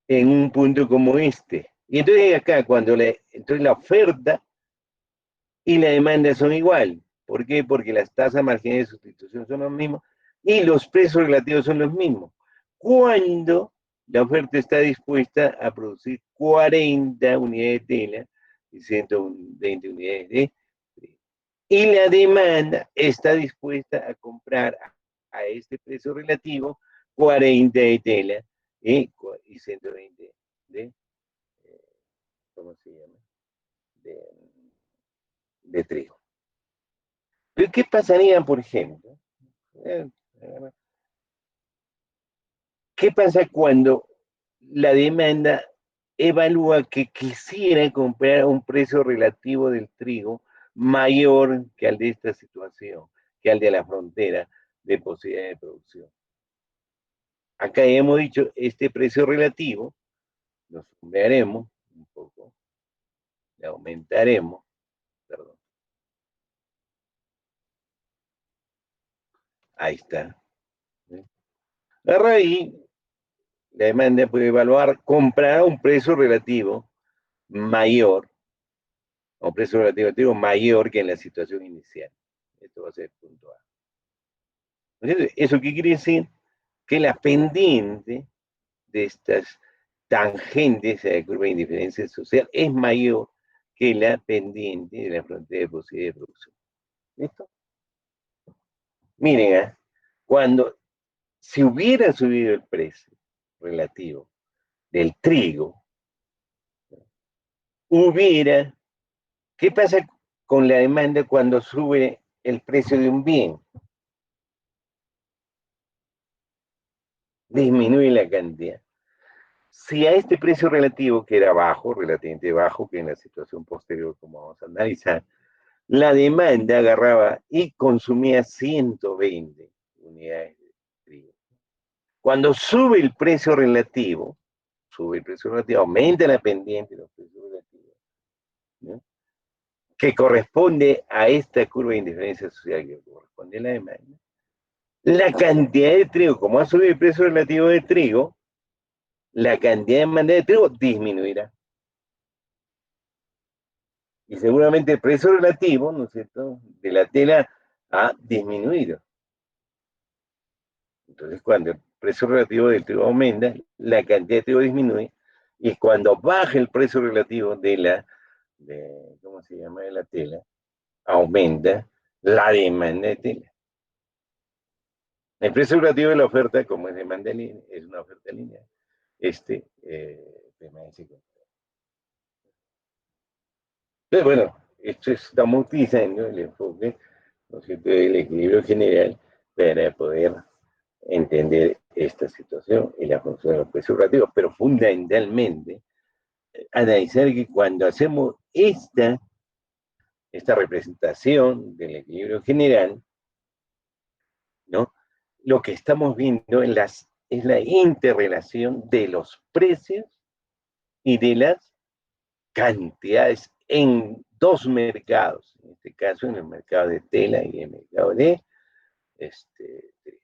en un punto como este? Y entonces acá, entonces la oferta y la demanda son igual. ¿Por qué? Porque las tasas marginales de sustitución son los mismos y los precios relativos son los mismos. Cuando la oferta está dispuesta a producir 40 unidades de tela y 120 unidades de trigo. Y la demanda está dispuesta a comprar a este precio relativo 40 de tela y 120 de, ¿cómo se llama? De, de trigo. Pero ¿qué pasaría, por ejemplo? ¿Qué pasa cuando la demanda evalúa que quisiera comprar a un precio relativo del trigo mayor que al de esta situación, que al de la frontera de posibilidad de producción? Acá ya hemos dicho, este precio relativo lo sombrearemos un poco, le aumentaremos, perdón. Ahí está. Agarra ahí, la demanda puede evaluar comprar a un precio relativo mayor, a un precio relativo de trigo mayor que en la situación inicial. Esto va a ser el punto A. ¿Eso qué quiere decir? Que la pendiente de estas tangentes a la curva de indiferencia social es mayor que la pendiente de la frontera de posibilidad de producción. ¿Listo? Miren, cuando si hubiera subido el precio relativo del trigo, ¿qué pasa con la demanda cuando sube el precio de un bien? Disminuye la cantidad. Si a este precio relativo, que era bajo, relativamente bajo, que en la situación posterior, como vamos a analizar, la demanda agarraba y consumía 120 unidades de trigo. Cuando sube el precio relativo, aumenta la pendiente de los precios relativos, ¿no? Que corresponde a esta curva de indiferencia social que corresponde a la demanda. La cantidad de trigo, como ha subido el precio relativo de trigo, la cantidad de demanda de trigo disminuirá. Y seguramente el precio relativo, ¿no es cierto?, de la tela ha disminuido. Entonces, cuando el precio relativo del trigo aumenta, la cantidad de trigo disminuye, y cuando baja el precio relativo ¿cómo se llama?, de la tela, aumenta la demanda de tela. El precio relativo de la oferta, como es demanda lineal, es una oferta lineal, permanece constante. Entonces, bueno, estamos utilizando el enfoque, ¿no es cierto?, del equilibrio general para poder entender esta situación y la función de los precios relativos, pero fundamentalmente analizar que cuando hacemos esta representación del equilibrio general, ¿no?, lo que estamos viendo es la interrelación de los precios y de las cantidades en dos mercados, en este caso en el mercado de tela y en el mercado de trigo.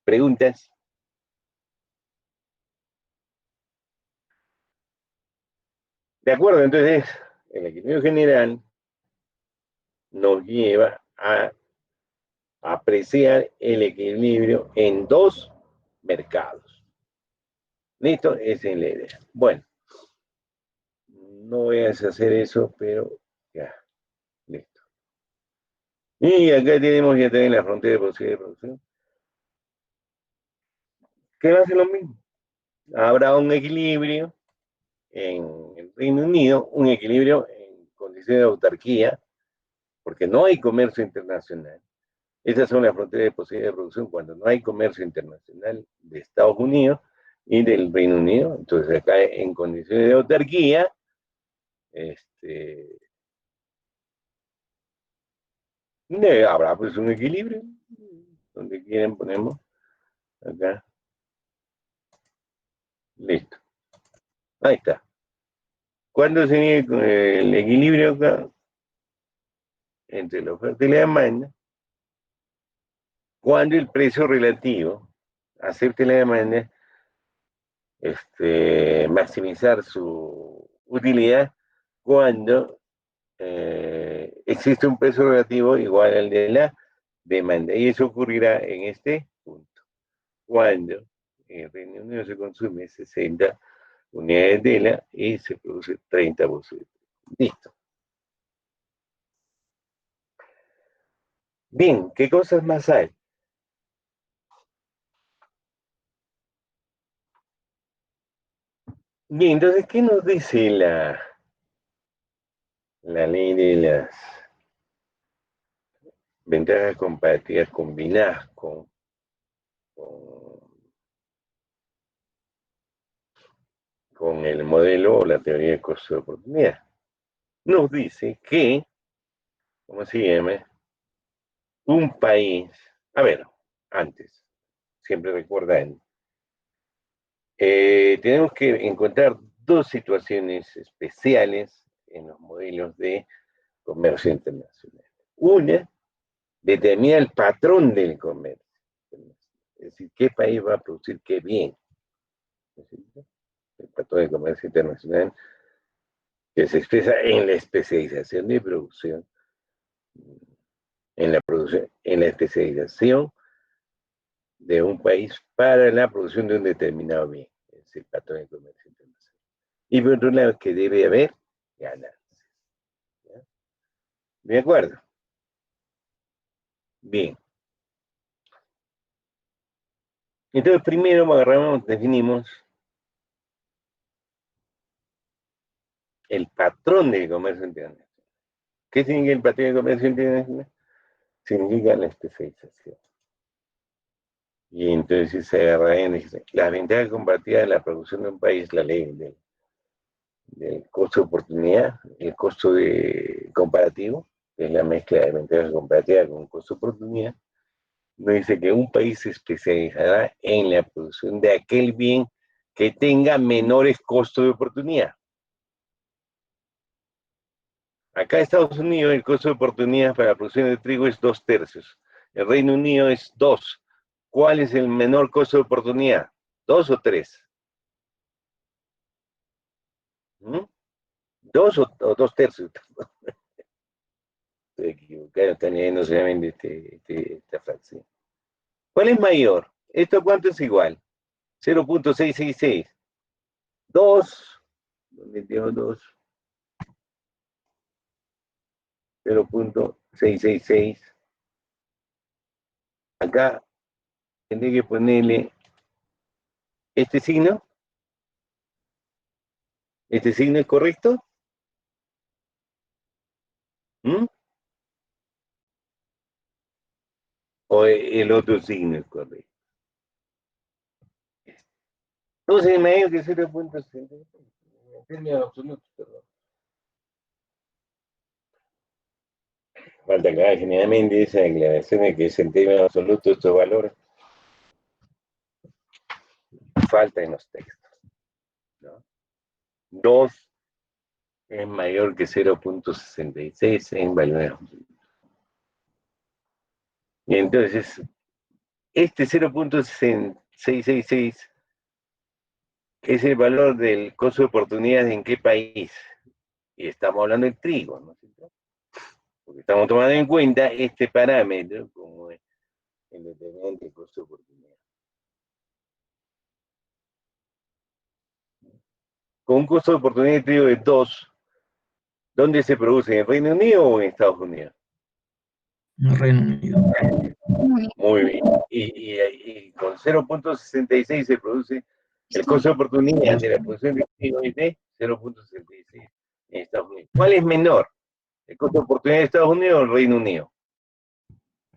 ¿Preguntas? De acuerdo, entonces el equilibrio general nos lleva a apreciar el equilibrio en dos mercados. ¿Listo? Esa es la idea. Bueno, no voy a hacer eso, pero ya. Y acá tenemos ya también la frontera de posibilidad de producción, que va a ser lo mismo. Habrá un equilibrio en el Reino Unido, un equilibrio en condiciones de autarquía, porque no hay comercio internacional. Esas son las fronteras de posibilidad de producción cuando no hay comercio internacional de Estados Unidos y del Reino Unido. Entonces acá en condiciones de autarquía, habrá pues un equilibrio. Donde quieren ponemos acá. Listo. Ahí está. ¿Cuándo sería el equilibrio acá entre la oferta y la demanda? Cuando el precio relativo acepte la demanda, maximizar su utilidad cuando existe un precio relativo igual al de la demanda. Y eso ocurrirá en este punto. Cuando en Reino Unido se consume 60 unidades de tela y se produce 30%. Listo. Bien, ¿qué cosas más hay? Bien, entonces, ¿qué nos dice la ley de las ventajas comparativas combinadas con el modelo o la teoría de costo de oportunidad? Nos dice que, ¿cómo se llama? Un país, a ver, antes, siempre recuerdan, tenemos que encontrar dos situaciones especiales en los modelos de comercio internacional. Una, determina el patrón del comercio. Es decir, qué país va a producir qué bien. El patrón del comercio internacional que se expresa en la especialización de producción, en la especialización de un país para la producción de un determinado bien. Es el patrón del comercio internacional. Y por otro lado, que debe haber ganancias. ¿Ya? ¿De acuerdo? Bien. Entonces, primero agarramos, definimos el patrón del comercio internacional. ¿Qué significa el patrón del comercio internacional? Significa la especialización. Y entonces se agarra en las ventajas comparativas de la producción de un país, la ley del costo de oportunidad, el costo comparativo, que es la mezcla de ventajas comparativas con costo de oportunidad, nos dice que un país se especializará en la producción de aquel bien que tenga menores costos de oportunidad. Acá en Estados Unidos el costo de oportunidad para la producción de trigo es 2/3. El Reino Unido es 2. ¿Cuál es el menor costo de oportunidad? ¿2 o 3? ¿Mm? 2 o 2/3. Estoy equivocado, están leyendo solamente esta frase. ¿Cuál es mayor? ¿Esto cuánto es igual? 0.666. 2, ¿dónde tengo 2? 0.666. Acá tendré que ponerle este signo. ¿Este signo es correcto? ¿Mm? ¿O el otro signo es correcto? Entonces, mayor que 0.66. En términos absolutos, perdón. Falta aclarar, generalmente esa declaración de que es en términos absolutos estos valores falta en los textos, ¿no? 2 es mayor que 0.66 en valores absolutos. Y entonces, este 0.666 es el valor del costo de oportunidad en qué país. Y estamos hablando del trigo, ¿no es cierto? Porque estamos tomando en cuenta este parámetro como el determinante del costo de oportunidad. Con un costo de oportunidad de trigo de 2, ¿dónde se produce? ¿En Reino Unido o en Estados Unidos? Reino Unido. Muy bien. Y con 0.66 se produce el costo de oportunidad de la producción de trigo es de 0.66 en Estados Unidos. ¿Cuál es menor? ¿El costo de oportunidad de Estados Unidos o el Reino Unido?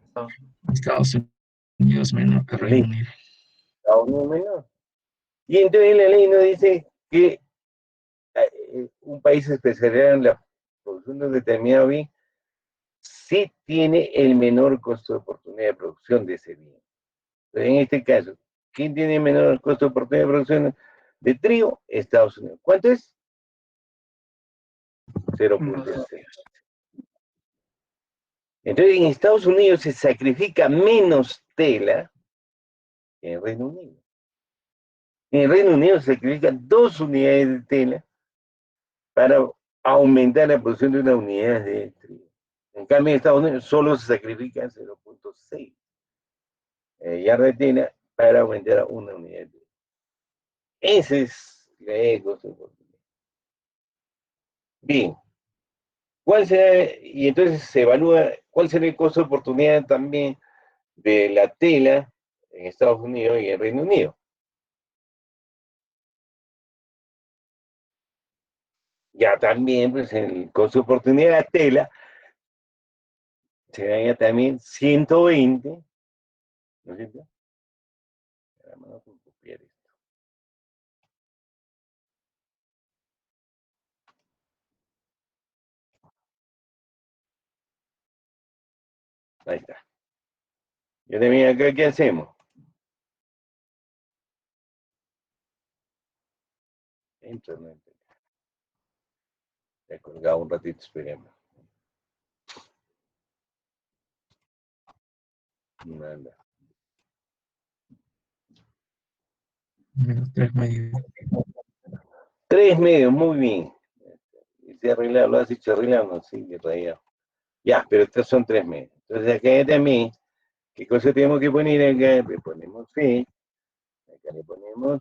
Estados Unidos. Estados Unidos menor que Reino Unido. Estados Unidos menor. Y entonces la ley nos dice que un país especializado en la producción de un determinado bien sí tiene el menor costo de oportunidad de producción de ese bien. Entonces, en este caso, ¿quién tiene el menor costo de oportunidad de producción de trigo? Estados Unidos. ¿Cuánto es? 0.6. Entonces, en Estados Unidos se sacrifica menos tela que en Reino Unido. En el Reino Unido se sacrifican 2 unidades de tela para aumentar la producción de una unidad de trigo. En cambio, en Estados Unidos solo se sacrifica 0.6 yardas de tela para aumentar una unidad de trigo. Ese es el costo de oportunidad. Bien. ¿Cuál será? Y entonces se evalúa cuál será el costo de oportunidad también de la tela en Estados Unidos y en Reino Unido. Ya también, pues el costo de oportunidad de la tela será ya también 120, ¿no es cierto? Vamos a copiar esto. Ahí está. Yo también acá, ¿qué hacemos? Internet. Ya colgado un ratito, esperemos. Nada. Menos 3 medios. 3 medios, muy bien. ¿Se arreglar? ¿Lo has hecho arreglar? No, sí, de realidad. Ya, pero estos son 3 medios. Entonces acá también, ¿qué cosa tenemos que poner acá? Le ponemos C, acá le ponemos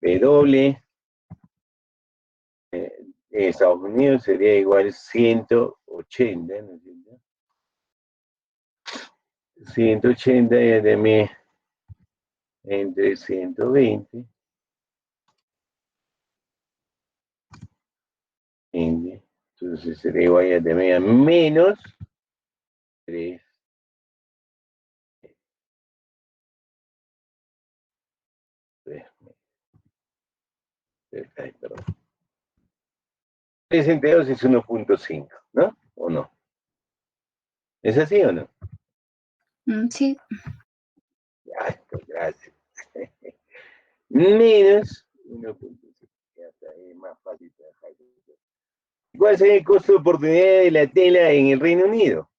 W, Estados Unidos sería igual 180, ¿no es cierto? 180 y también entre 120. Entonces sería igual ya también a menos 3. Ay, perdón. 3 entre 2 es 1.5, ¿no? ¿O no? ¿Es así o no? Sí. Ya, gracias. Menos 1.5. Ya está, es más fácil trabajar. ¿Cuál sería el costo de oportunidad de la tela en el Reino Unido?